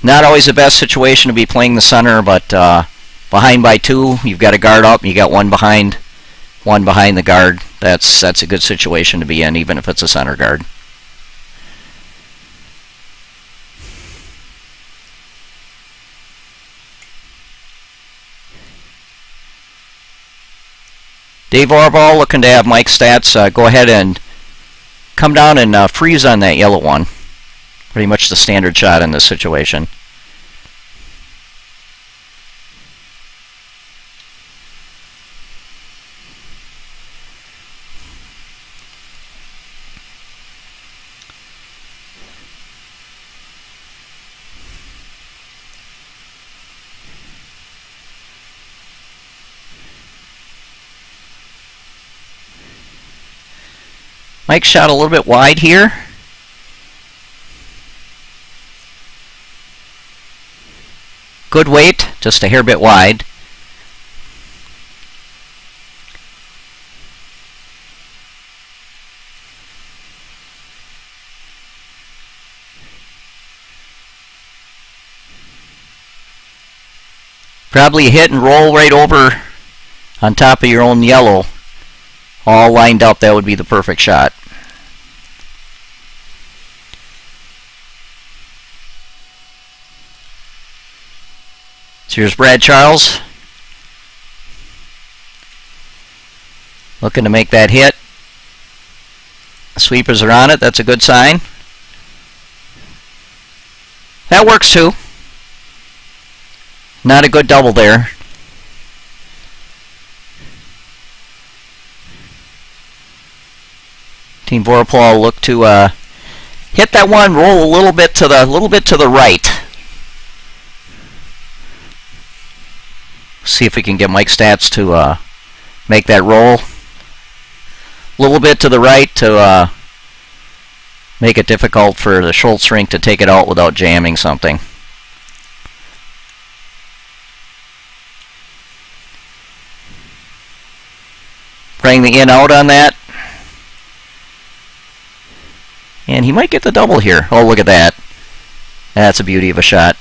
Not always the best situation to be playing the center, but behind by 2, you've got a guard up, and you got one behind the guard. That's a good situation to be in, even if it's a center guard. Dave VORPHAL looking to have Mike Stats go ahead and come down and freeze on that yellow one. Pretty much the standard shot in this situation. Mike shot a little bit wide here. Good weight, just a hair bit wide. Probably hit and roll right over on top of your own yellow. All lined up, that would be the perfect shot. So here's Brad Charles. Looking to make that hit. Sweepers are on it, that's a good sign. That works too. Not a good double there. Team VORPHAL look to hit that one, roll a little bit to the right. See if we can get Mike Stats to make that roll. A little bit to the right to make it difficult for the Schultz rink to take it out without jamming something. Bring the in out on that. And he might get the double here. Oh, look at that. That's a beauty of a shot.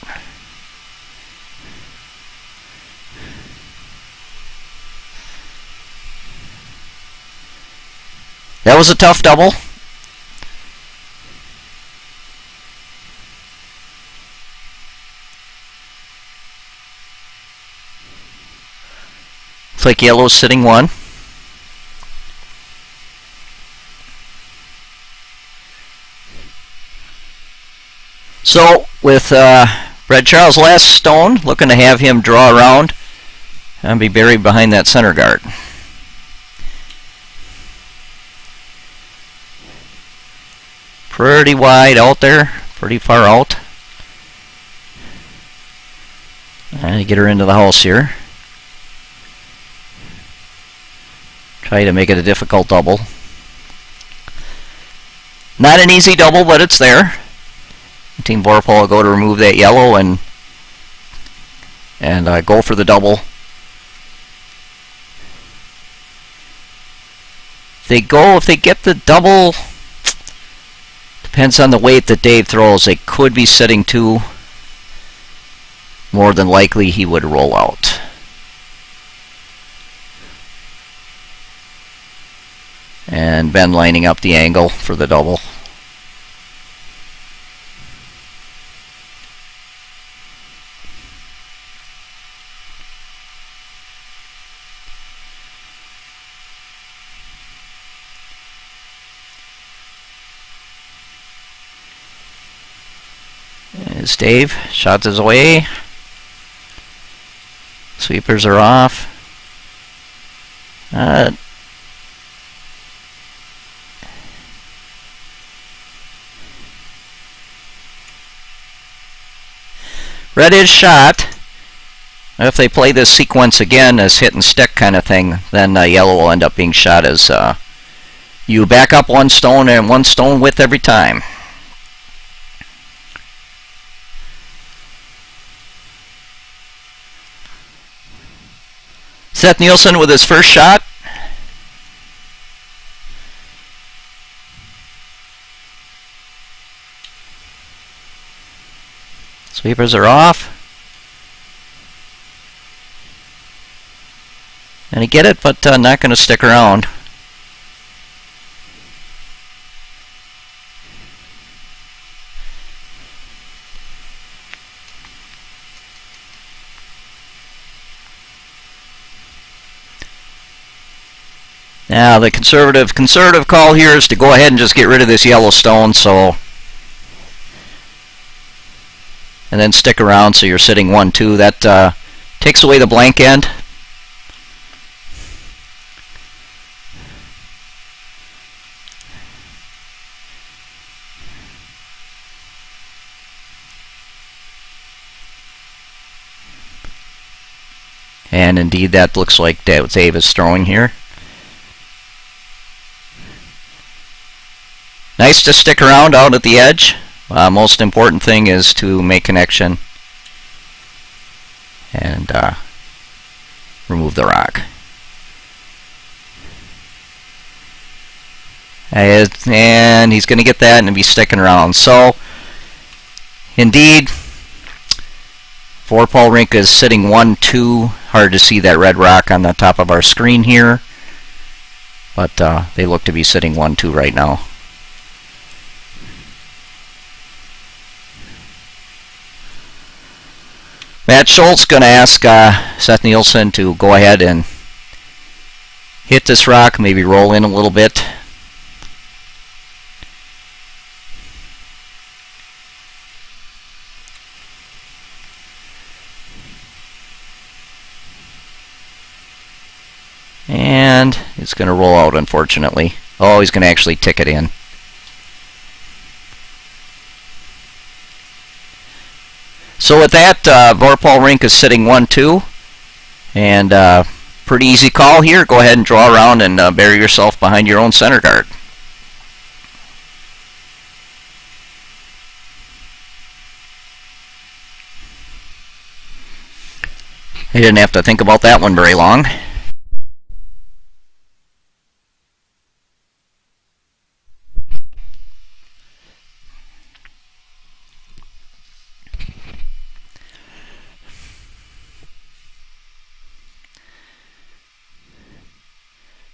That was a tough double. Looks like yellow's sitting one. So with Red Charles' last stone, looking to have him draw around and be buried behind that center guard. Pretty wide out there, pretty far out. And get her into the house here. Try to make it a difficult double. Not an easy double, but it's there. Team VORPHAL will go to remove that yellow and go for the double. If they get the double, depends on the weight that Dave throws. They could be sitting 2. More than likely he would roll out. And Ben lining up the angle for the double. There's Dave, shots his away. Sweepers are off. Red is shot. If they play this sequence again as hit and stick kind of thing, then yellow will end up being shot as you back up 1 stone and 1 stone width every time. Seth Nielsen with his first shot. Sweepers are off. And he get it, but not going to stick around. Now the conservative call here is to go ahead and just get rid of this yellow stone, and then stick around so you're sitting 1-2. That takes away the blank end. And indeed that looks like Dave is throwing here. Nice to stick around out at the edge. Most important thing is to make connection and remove the rock. And he's going to get that and be sticking around. So, indeed, VORPHAL rink is sitting 1-2. Hard to see that red rock on the top of our screen here, but they look to be sitting 1-2 right now. Matt Schultz going to ask Seth Nielsen to go ahead and hit this rock, maybe roll in a little bit. And it's going to roll out, unfortunately. Oh, he's going to actually tick it in. So with that, VORPHAL rink is sitting 1-2, and pretty easy call here. Go ahead and draw around and bury yourself behind your own center guard. I didn't have to think about that one very long.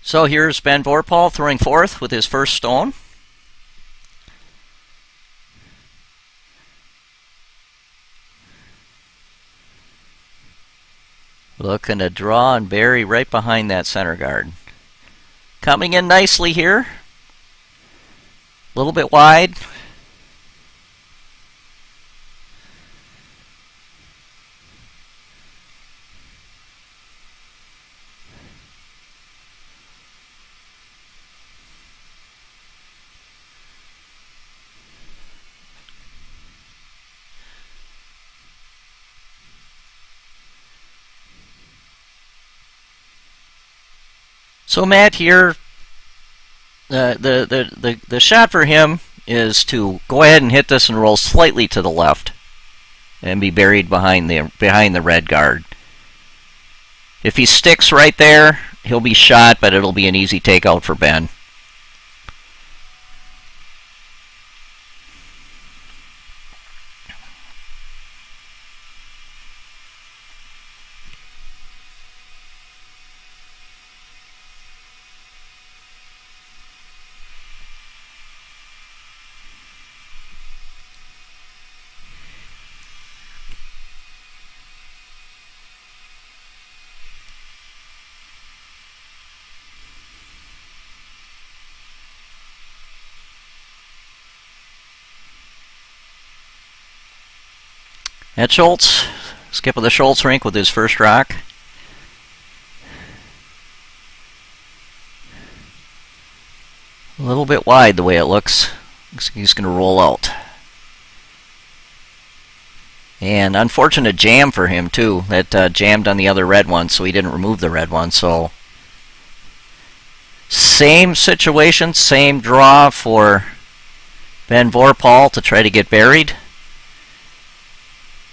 So here's Ben VORPHAL throwing forth with his first stone. Looking to draw and bury right behind that center guard. Coming in nicely here. A little bit wide. So Matt here, the shot for him is to go ahead and hit this and roll slightly to the left and be buried behind the red guard. If he sticks right there, he'll be shot, but it'll be an easy takeout for Ben. M SCHULTZ, skip of the Schultz rink with his first rock. A little bit wide the way it looks. Looks like he's going to roll out. And unfortunate jam for him too. That jammed on the other red one, so he didn't remove the red one. So same situation, same draw for Ben VORPHAL to try to get buried.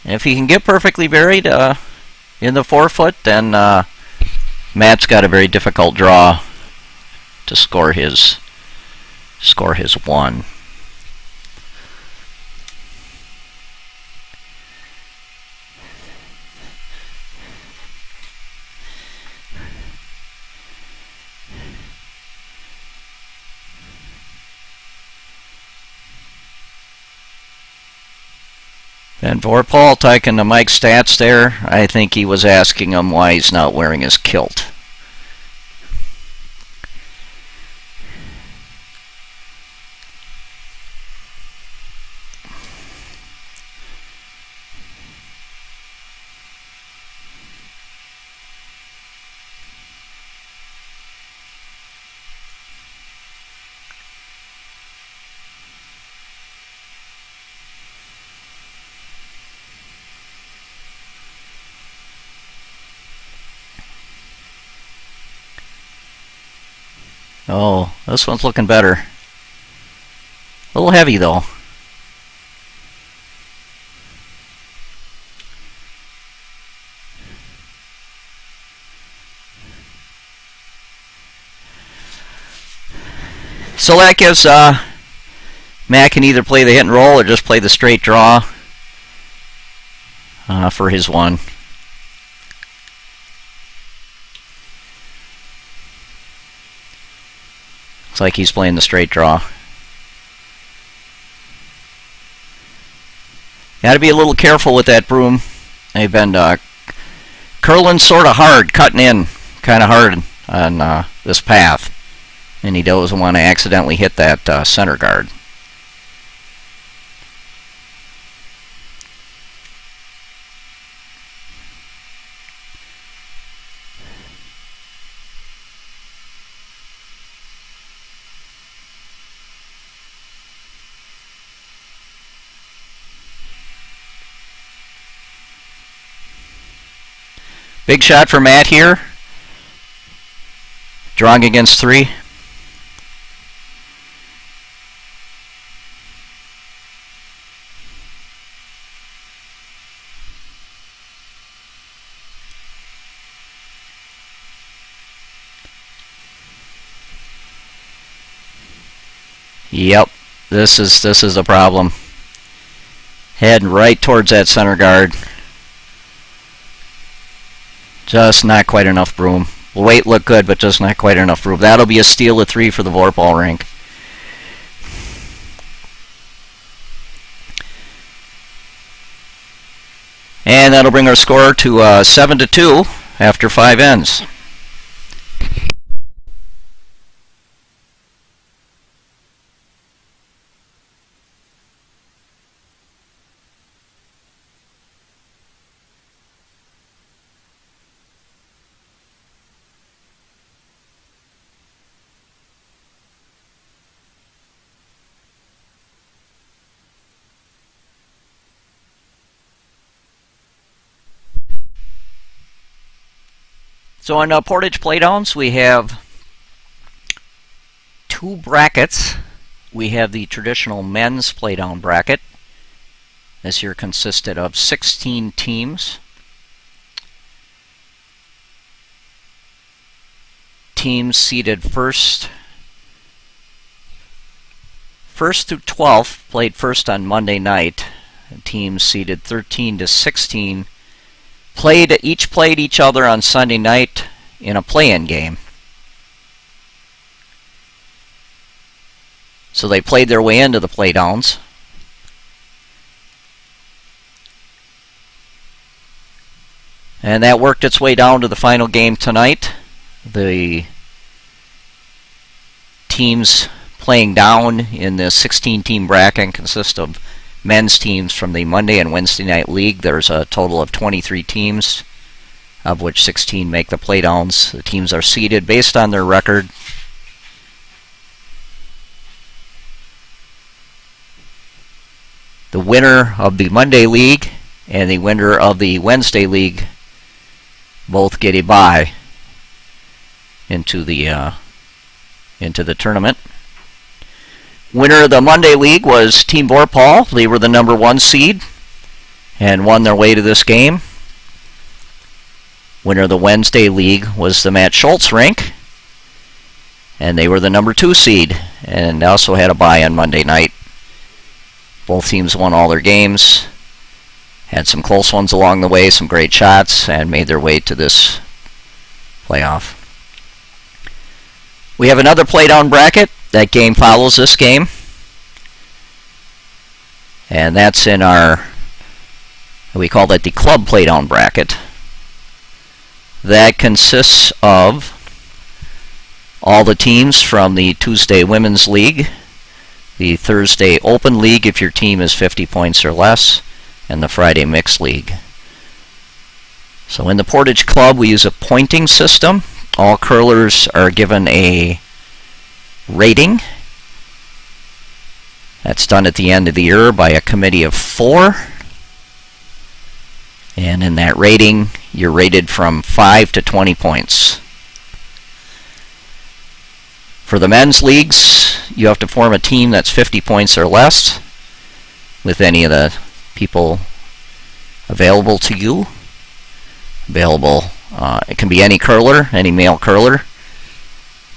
And if he can get perfectly buried in the 4-foot, then Matt's got a very difficult draw to score his one. Ben VORPHAL taking the Mike stats there. I think he was asking him why he's not wearing his kilt. Oh, this one's looking better. A little heavy though. So that gives Matt can either play the hit and roll or just play the straight draw for his one. Looks like he's playing the straight draw. Got to be a little careful with that broom. They've been curling sort of hard, cutting in kind of hard on this path. And he doesn't want to accidentally hit that center guard. Big shot for Matt here. Drawing against 3. Yep, this is a problem. Heading right towards that center guard. Just not quite enough broom. The weight looked good, but just not quite enough broom. That'll be a steal of 3 for the VORPHAL rink. And that'll bring our score to 7-2 after 5 ends. So on Portage Playdowns, we have two brackets. We have the traditional men's playdown bracket. This year consisted of 16 teams. Teams seeded first through 12th played first on Monday night. Teams seeded 13 to 16 each played each other on Sunday night in a play-in game. So they played their way into the playdowns. And that worked its way down to the final game tonight. The teams playing down in the 16-team bracket consist of men's teams from the Monday and Wednesday night league. There's a total of 23 teams, of which 16 make the playdowns. The teams are seeded based on their record. The winner of the Monday league and the winner of the Wednesday league both get a bye into the tournament. Winner of the Monday league was Team VORPHAL. They were the number 1 seed and won their way to this game. Winner of the Wednesday league was the M SCHULTZ rink, and they were the number 2 seed and also had a bye on Monday night. Both teams won all their games, had some close ones along the way, some great shots, and made their way to this playoff. We have another playdown bracket. That game follows this game. And that's in our, we call that the club playdown bracket. That consists of all the teams from the Tuesday Women's League, the Thursday Open League if your team is 50 points or less, and the Friday Mixed League. So in the Portage Club we use a pointing system. All curlers are given a rating. That's done at the end of the year by a committee of 4. And in that rating, you're rated from 5 to 20 points. For the men's leagues, you have to form a team that's 50 points or less with any of the people available to you. It can be any curler, any male curler.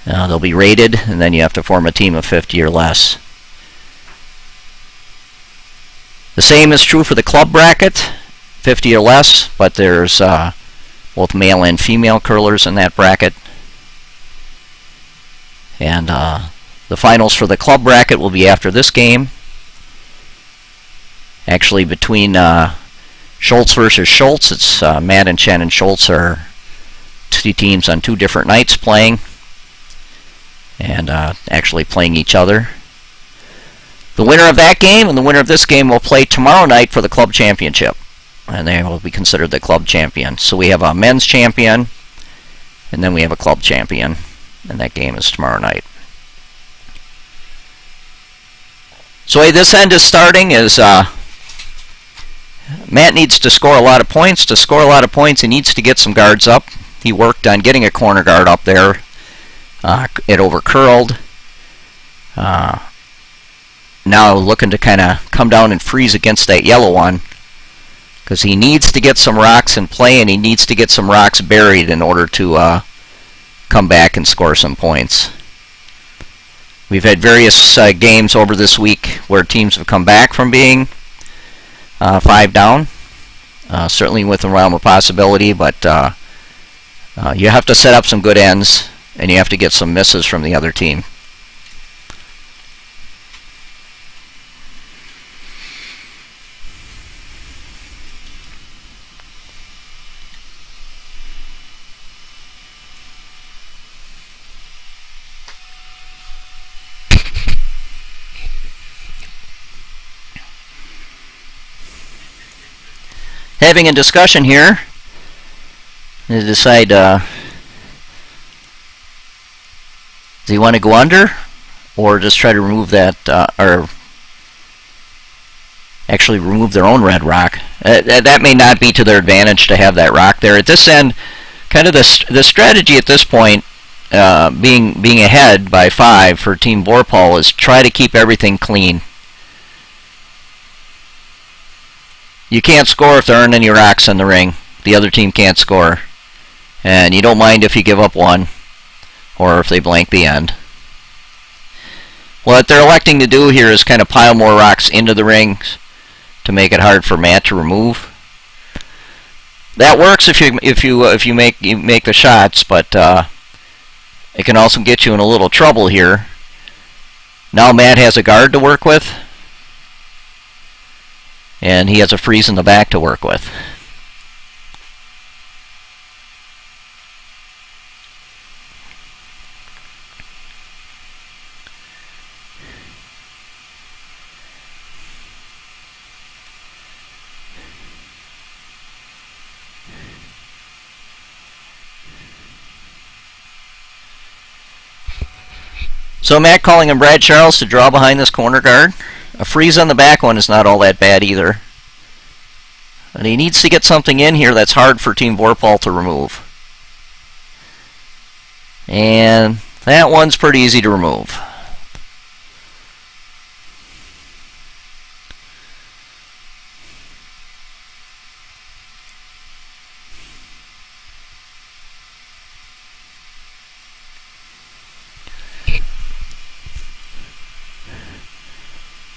They'll be rated, and then you have to form a team of 50 or less. The same is true for the club bracket, 50 or less, but there's both male and female curlers in that bracket. And the finals for the club bracket will be after this game. Actually, between Schultz versus Schultz, it's Matt and Shannon Schultz are 2 teams on 2 different nights playing. And actually playing each other. The winner of that game and the winner of this game will play tomorrow night for the club championship, and they will be considered the club champion. So we have a men's champion, and then we have a club champion, and that game is tomorrow night. So the way this end is starting is Matt needs to score a lot of points. To score a lot of points, he needs to get some guards up. He worked on getting a corner guard up there. It overcurled. Now looking to kind of come down and freeze against that yellow one, because he needs to get some rocks in play, and he needs to get some rocks buried in order to come back and score some points. We've had various games over this week where teams have come back from being 5 down. Certainly within the realm of possibility, but you have to set up some good ends, and you have to get some misses from the other team. Having a discussion here to decide, do you want to go under, or just try to remove that, or actually remove their own red rock. That may not be to their advantage to have that rock there. At this end, kind of the strategy at this point, being ahead by 5 for Team VORPHAL is try to keep everything clean. You can't score if there aren't any rocks in the ring. The other team can't score. And you don't mind if you give up 1 or if they blank the end. What they're electing to do here is kind of pile more rocks into the rings to make it hard for Matt to remove. That works if you make the shots, but it can also get you in a little trouble here. Now Matt has a guard to work with, and he has a freeze in the back to work with. So Matt calling him Brad Charles to draw behind this corner guard. A freeze on the back one is not all that bad either. And he needs to get something in here that's hard for Team VORPHAL to remove. And that one's pretty easy to remove.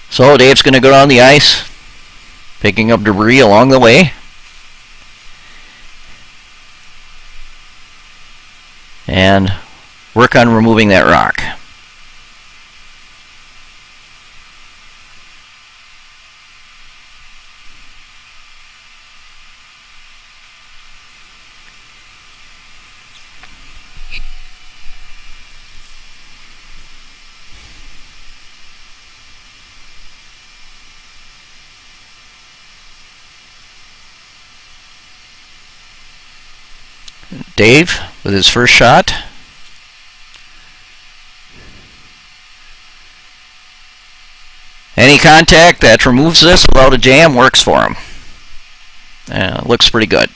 So Dave's going to go down the ice, picking up debris along the way. And work on removing that rock. Dave with his first shot. Any contact that removes this without a jam works for him. Looks pretty good.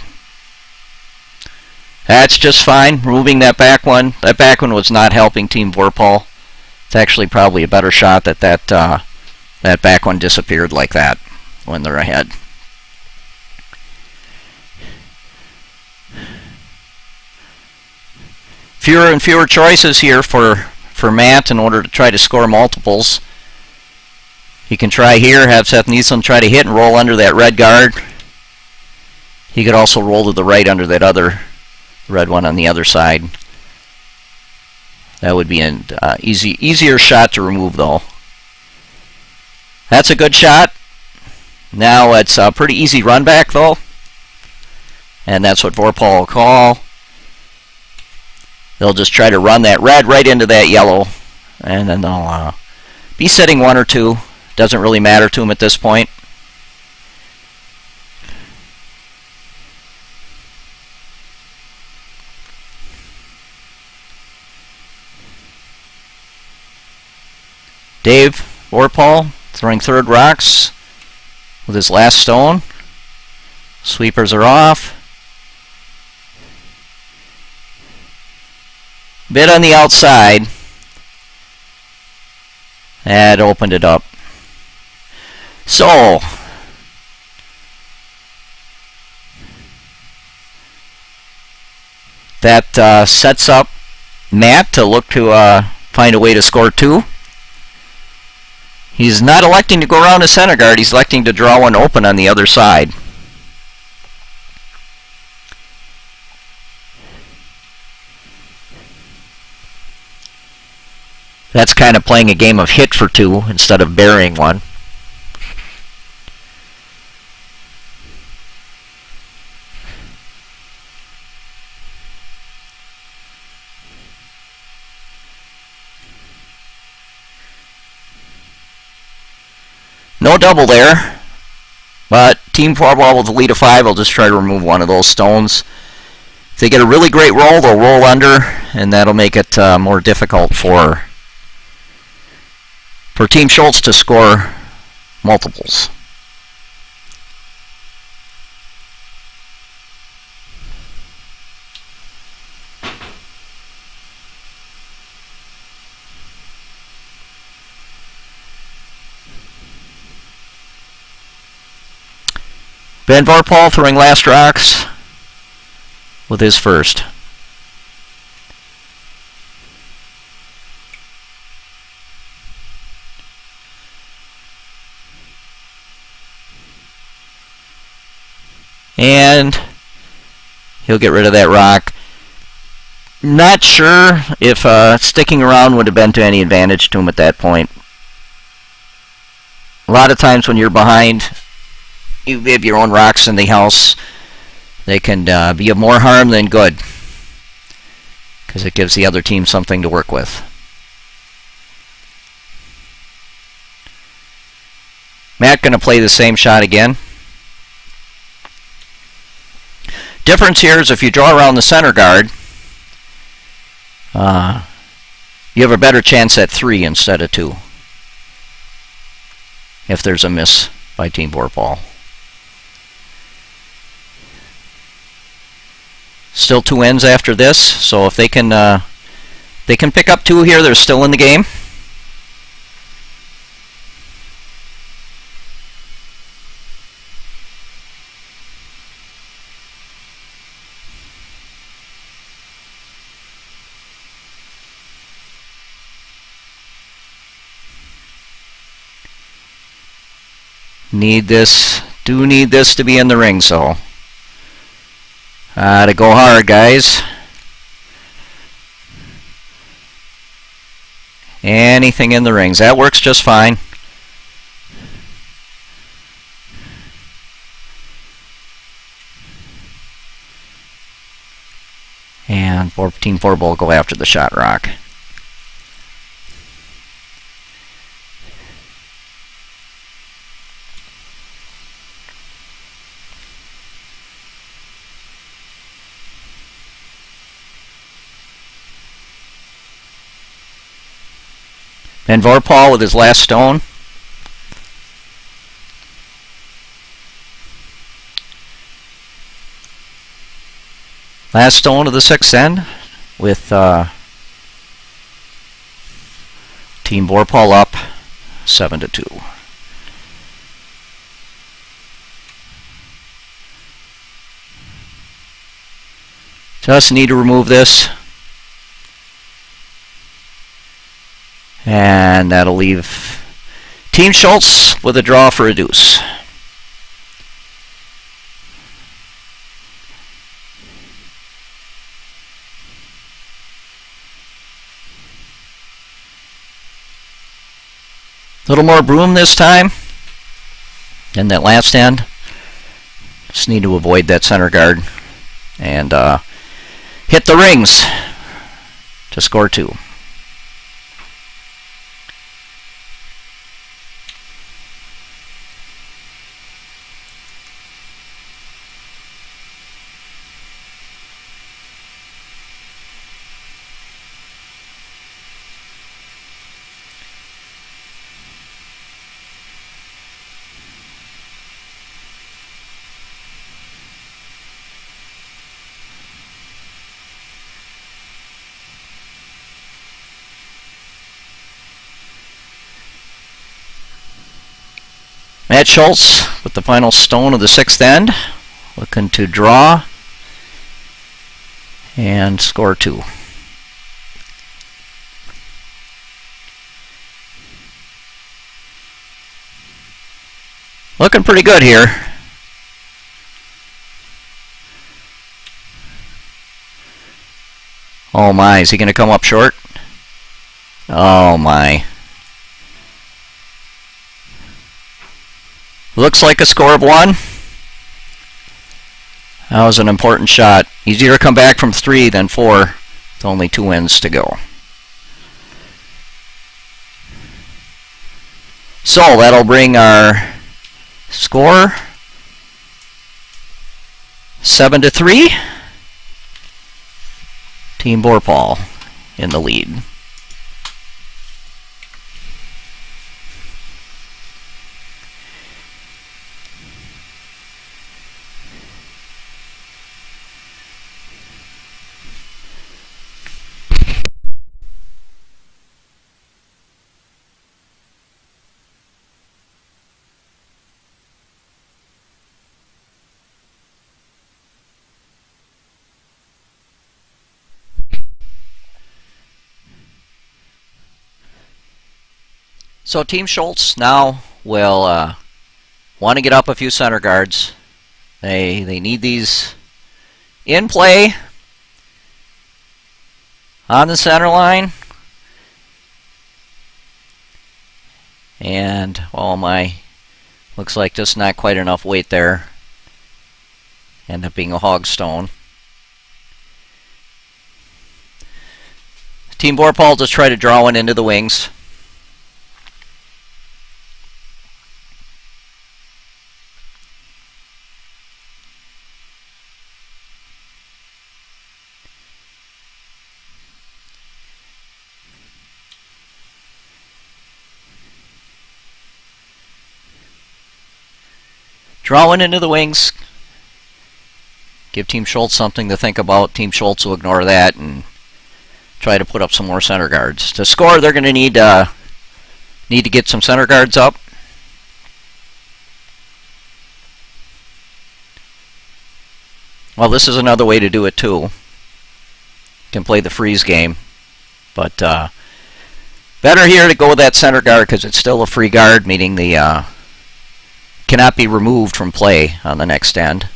That's just fine. Removing that back one. That back one was not helping Team VORPHAL. It's actually probably a better shot that that back one disappeared like that when they're ahead. Fewer and fewer choices here for Matt in order to try to score multiples. He can try here, have Seth Neeson try to hit and roll under that red guard. He could also roll to the right under that other red one on the other side. That would be an easier shot to remove though. That's a good shot. Now it's a pretty easy run back though. And that's what VORPHAL will call. They'll just try to run that red right into that yellow, and then they'll be setting 1 or 2. Doesn't really matter to them at this point. Dave VORPHAL throwing third rocks with his last stone. Sweepers are off. Bit on the outside. That opened it up. So that sets up Matt to look to find a way to score 2. He's not electing to go around the center guard. He's electing to draw one open on the other side. That's kind of playing a game of hit for 2 instead of burying one. No double there, but Team VORPHAL with the lead of 5 will just try to remove one of those stones. If they get a really great roll, they'll roll under, and that'll make it more difficult for Team Schultz to score multiples. Ben VORPHAL throwing last rocks with his first. And he'll get rid of that rock. Not sure if sticking around would have been to any advantage to him at that point. A lot of times when you're behind, you have your own rocks in the house. They can be of more harm than good, because it gives the other team something to work with. Matt going to play the same shot again. Difference here is if you draw around the center guard, you have a better chance at 3 instead of 2 if there's a miss by Team VORPHAL. Still 2 ends after this, so if they can pick up 2 here, they're still in the game. Need this to be in the ring, so to go hard, guys. Anything in the rings, that works just fine. And Team VORPHAL will go after the shot rock. And VORPHAL with his last stone. Last stone of the 6th end with Team VORPHAL up 7-2. Just need to remove this. And that'll leave Team SCHULTZ with a draw for a deuce. A little more broom this time than that last end. Just need to avoid that center guard and hit the rings to score 2. M SCHULTZ with the final stone of the 6th end, looking to draw and score 2. Looking pretty good here. Oh my, is he going to come up short? Oh my. Looks like a score of 1. That was an important shot. Easier to come back from 3 than 4 with only 2 ends to go. So that'll bring our score 7-3. Team VORPHAL in the lead. So Team Schultz now will want to get up a few center guards. They need these in play on the center line. And oh my, looks like just not quite enough weight there. End up being a hog stone. Team VORPHAL just try to draw one into the wings. Draw one into the wings. Give Team Schultz something to think about. Team Schultz will ignore that and try to put up some more center guards. To score, they're going to need to get some center guards up. Well, this is another way to do it too. You can play the freeze game, but better here to go with that center guard because it's still a free guard, meaning the cannot be removed from play on the next end.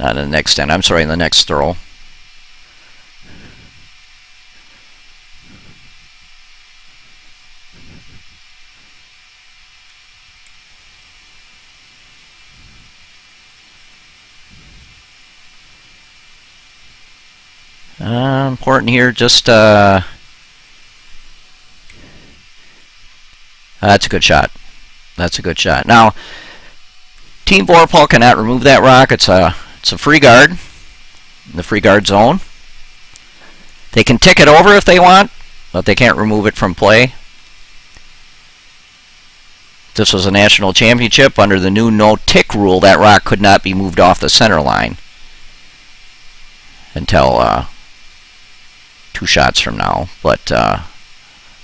Not in the next end, I'm sorry, in the next throw. Important here, just that's a good shot. That's a good shot. Now, Team VORPHAL cannot remove that rock. It's a free guard in the free guard zone. They can tick it over if they want, but they can't remove it from play. This was a national championship. Under the new no-tick rule, that rock could not be moved off the center line until 2 shots from now. But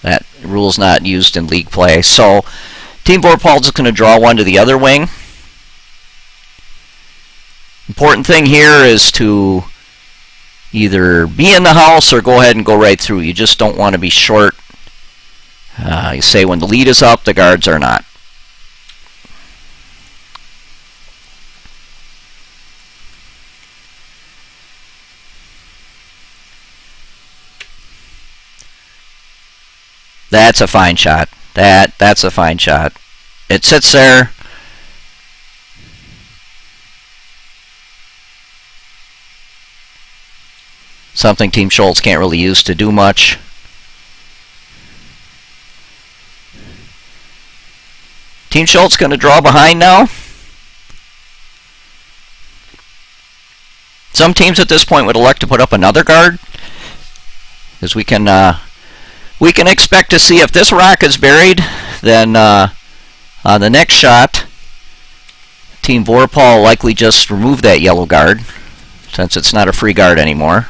that rule is not used in league play. So Team VORPHAL is going to draw one to the other wing. Important thing here is to either be in the house or go ahead and go right through. You just don't want to be short. You say when the lead is up, the guards are not. That's a fine shot. That's a fine shot. It sits there. Something Team Schultz can't really use to do much. Team Schultz going to draw behind now. Some teams at this point would elect to put up another guard, because we can expect to see if this rock is buried, then on the next shot, Team VORPHAL likely just remove that yellow guard, since it's not a free guard anymore.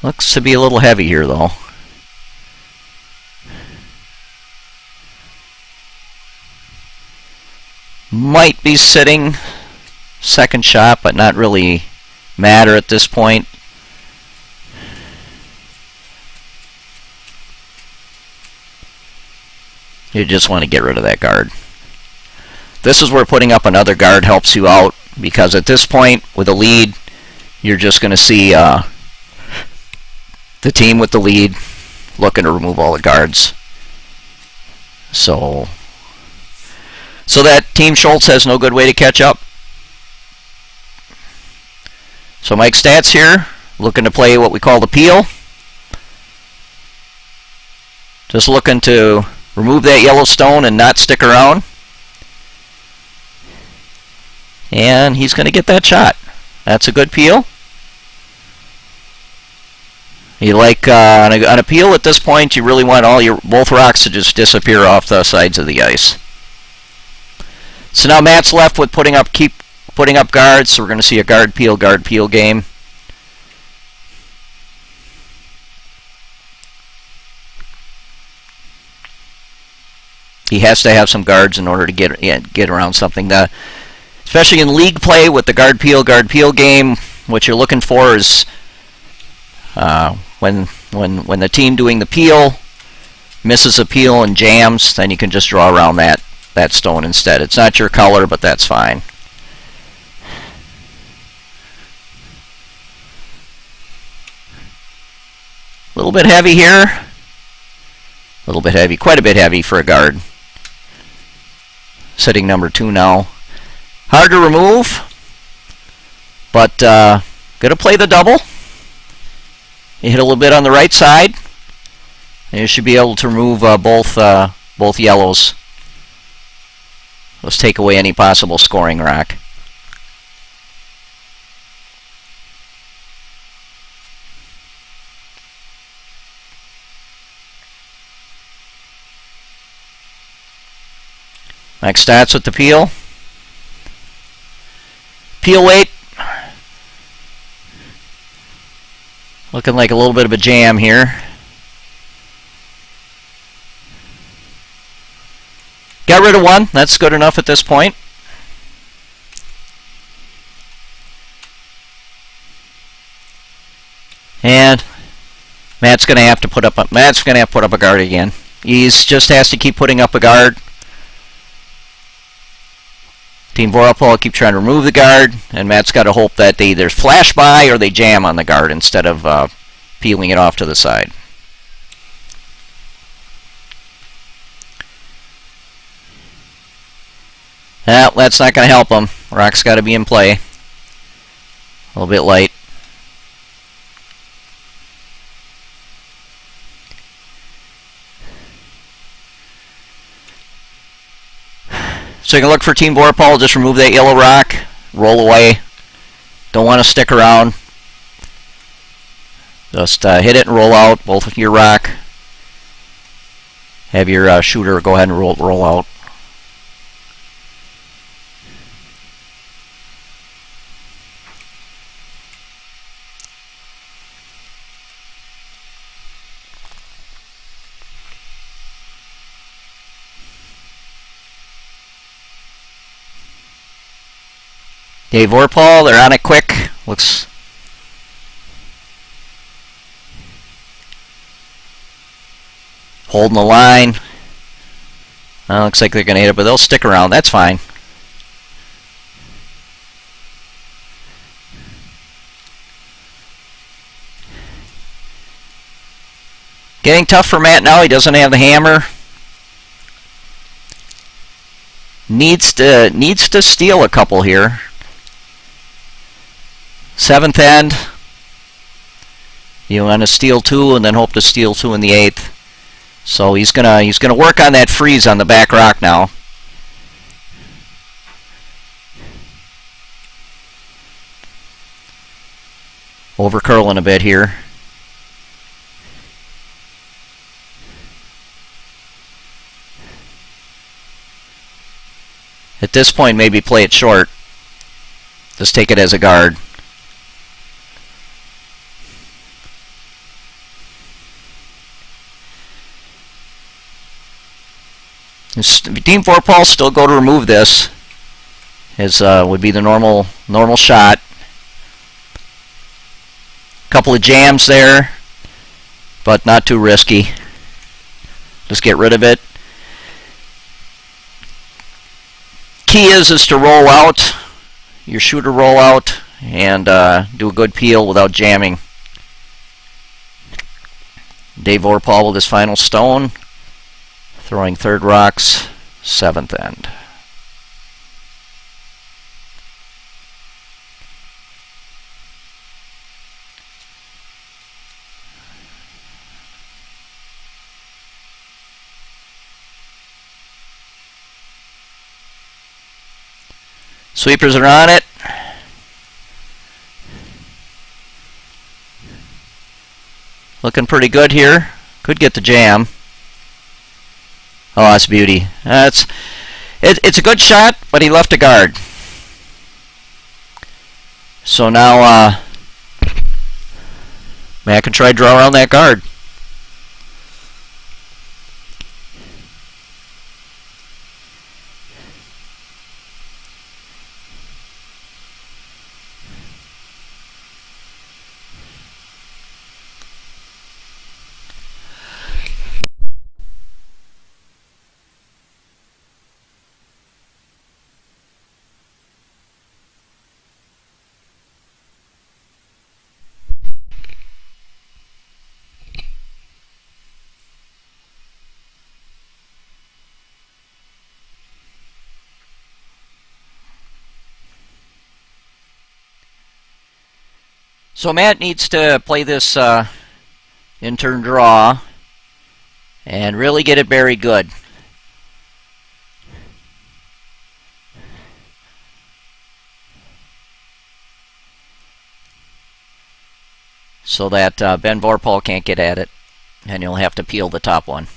Looks to be a little heavy here, though. Might be sitting second shot, but not really matter at this point. You just want to get rid of that guard. This is where putting up another guard helps you out, because at this point, with a lead, you're just going to see the team with the lead looking to remove all the guards. So that Team Schultz has no good way to catch up. So Mike Stats here, looking to play what we call the peel. Just looking to remove that yellow stone and not stick around. And he's going to get that shot. That's a good peel. You like on a peel at this point, you really want both rocks to just disappear off the sides of the ice. So now Matt's left with keep putting up guards. So we're going to see a guard peel game. He has to have some guards in order to get around something. especially in league play with the guard peel game, what you're looking for is when the team doing the peel misses a peel and jams, then you can just draw around that stone instead. It's not your color, but that's fine. A little bit heavy here. A little bit heavy, quite a bit heavy for a guard. Setting number 2 now. Hard to remove, but gonna play the double. You hit a little bit on the right side, and you should be able to remove both yellows. Let's take away any possible scoring rock. Next starts with the peel. Peel weight. Looking like a little bit of a jam here. Got rid of one. That's good enough at this point. And Matt's going to have to put up a guard again. He just has to keep putting up a guard. Team VORPHAL keep trying to remove the guard, and Matt's got to hope that they either flash by or they jam on the guard instead of peeling it off to the side. Well, that's not going to help him. Rock's got to be in play. A little bit light. So you can look for Team VORPHAL, just remove that yellow rock, roll away. Don't want to stick around. Just hit it and roll out, both of your rock. Have your shooter go ahead and roll out. Okay, VORPHAL, they're on it quick. Looks holding the line. Looks like they're going to hit it, but they'll stick around. That's fine. Getting tough for Matt now. He doesn't have the hammer. Needs to steal a couple here. 7th end. You want to steal 2 and then hope to steal 2 in the 8th. So he's gonna work on that freeze on the back rock now. Over curling a bit here. At this point, maybe play it short. Just take it as a guard. Team VORPHAL still go to remove this, as would be the normal shot. Couple of jams there, but not too risky. Just get rid of it. Key is to roll out, your shooter roll out, and do a good peel without jamming. Dave VORPHAL with his final stone. Throwing 3rd rocks, 7th end. Sweepers are on it. Looking pretty good here. Could get the jam. Oh, that's beauty. It's a good shot, but he left a guard. So now Matt can try to draw around that guard. So Matt needs to play this in-turn draw and really get it buried good. So that Ben VORPHAL can't get at it, and you'll have to peel the top one.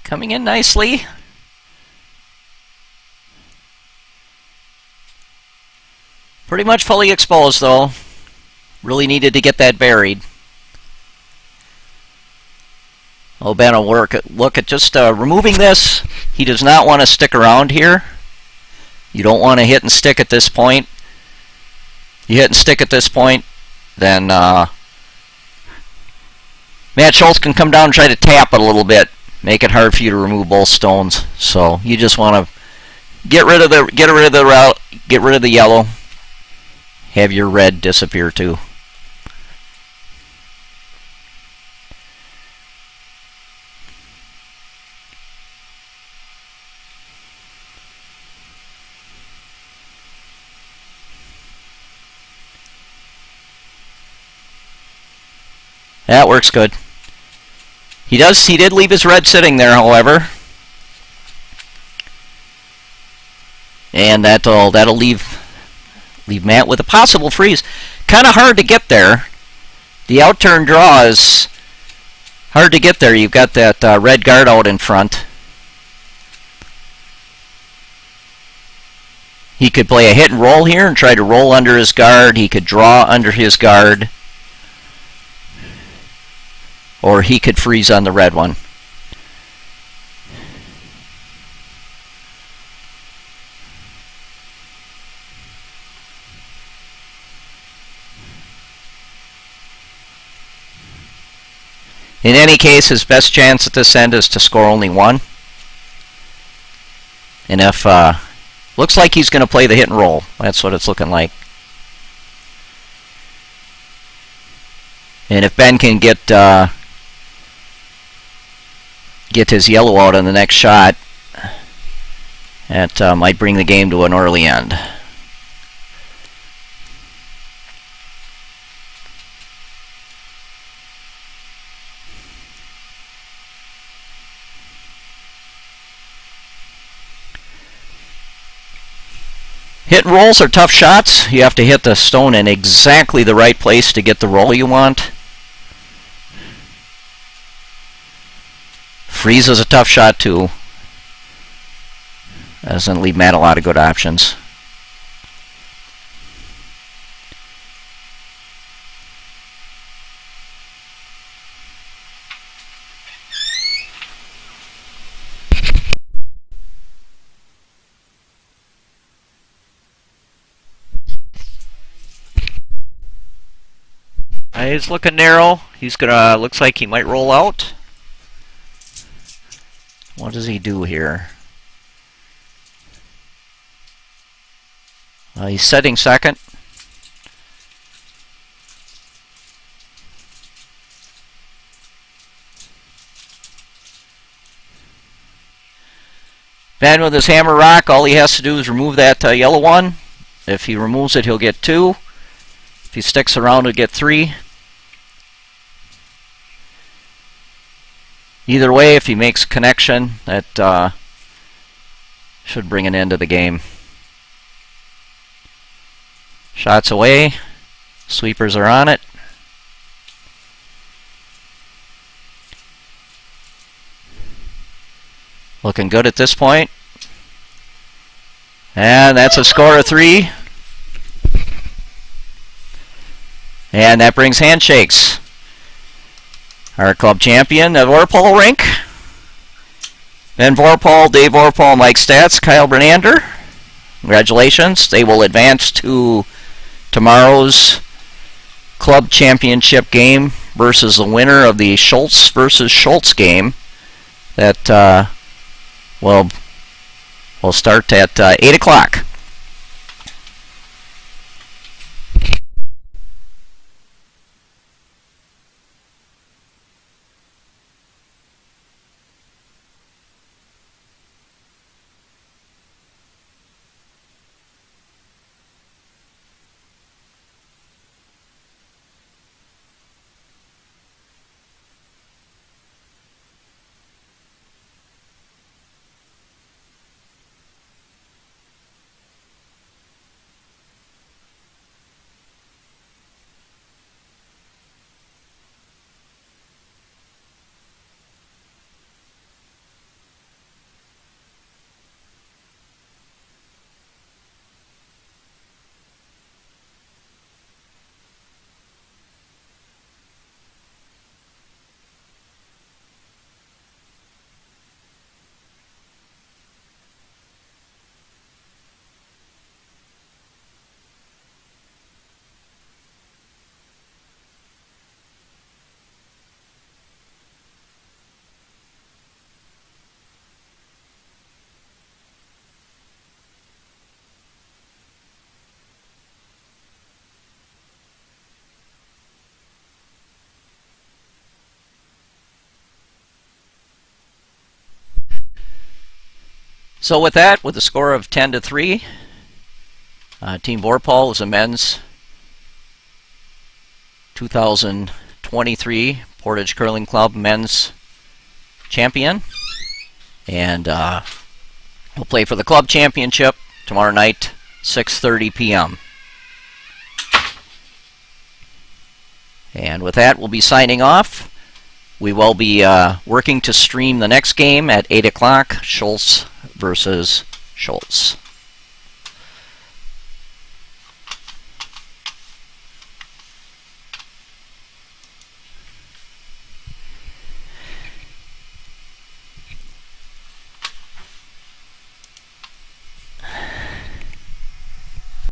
Coming in nicely. Pretty much fully exposed though. Really needed to get that buried. Oh, Ben will look at just removing this. He does not want to stick around here. You don't want to hit and stick at this point. You hit and stick at this point, then Matt Schultz can come down and try to tap it a little bit. Make it hard for you to remove both stones. So you just want to get rid of the yellow. Have your red disappear too. That works good. He did leave his red sitting there, however. And that'll leave Matt with a possible freeze. Kind of hard to get there. The outturn draw is hard to get there. You've got that red guard out in front. He could play a hit and roll here and try to roll under his guard. He could draw under his guard. Or he could freeze on the red one. In any case, his best chance at this end is to score only one. And if looks like he's going to play the hit and roll. That's what it's looking like. And if Ben can get his yellow out on the next shot, that might bring the game to an early end. Hit and rolls are tough shots. You have to hit the stone in exactly the right place to get the roll you want. Freeze is a tough shot too. Doesn't leave Matt a lot of good options. He's looking narrow. He's gonna. Looks like he might roll out. What does he do here? He's setting second. Ben with his hammer rock, all he has to do is remove that yellow one. If he removes it, he'll get 2. If he sticks around, he'll get 3. Either way, if he makes a connection, that should bring an end to the game. Shots away. Sweepers are on it. Looking good at this point. And that's a score of 3. And that brings handshakes. Our club champion, the VORPHAL rink. Ben VORPHAL, Dave VORPHAL, Mike Stats, Kyle Bernander. Congratulations. They will advance to tomorrow's club championship game versus the winner of the Schultz versus Schultz game that will We'll start at 8 o'clock. So with that, with a score of 10-3, Team VORPHAL is the men's 2023 Portage Curling Club men's champion, and we'll play for the club championship tomorrow night, 6:30 p.m. And with that, we'll be signing off. We will be working to stream the next game at 8 o'clock, Schultz versus Schultz.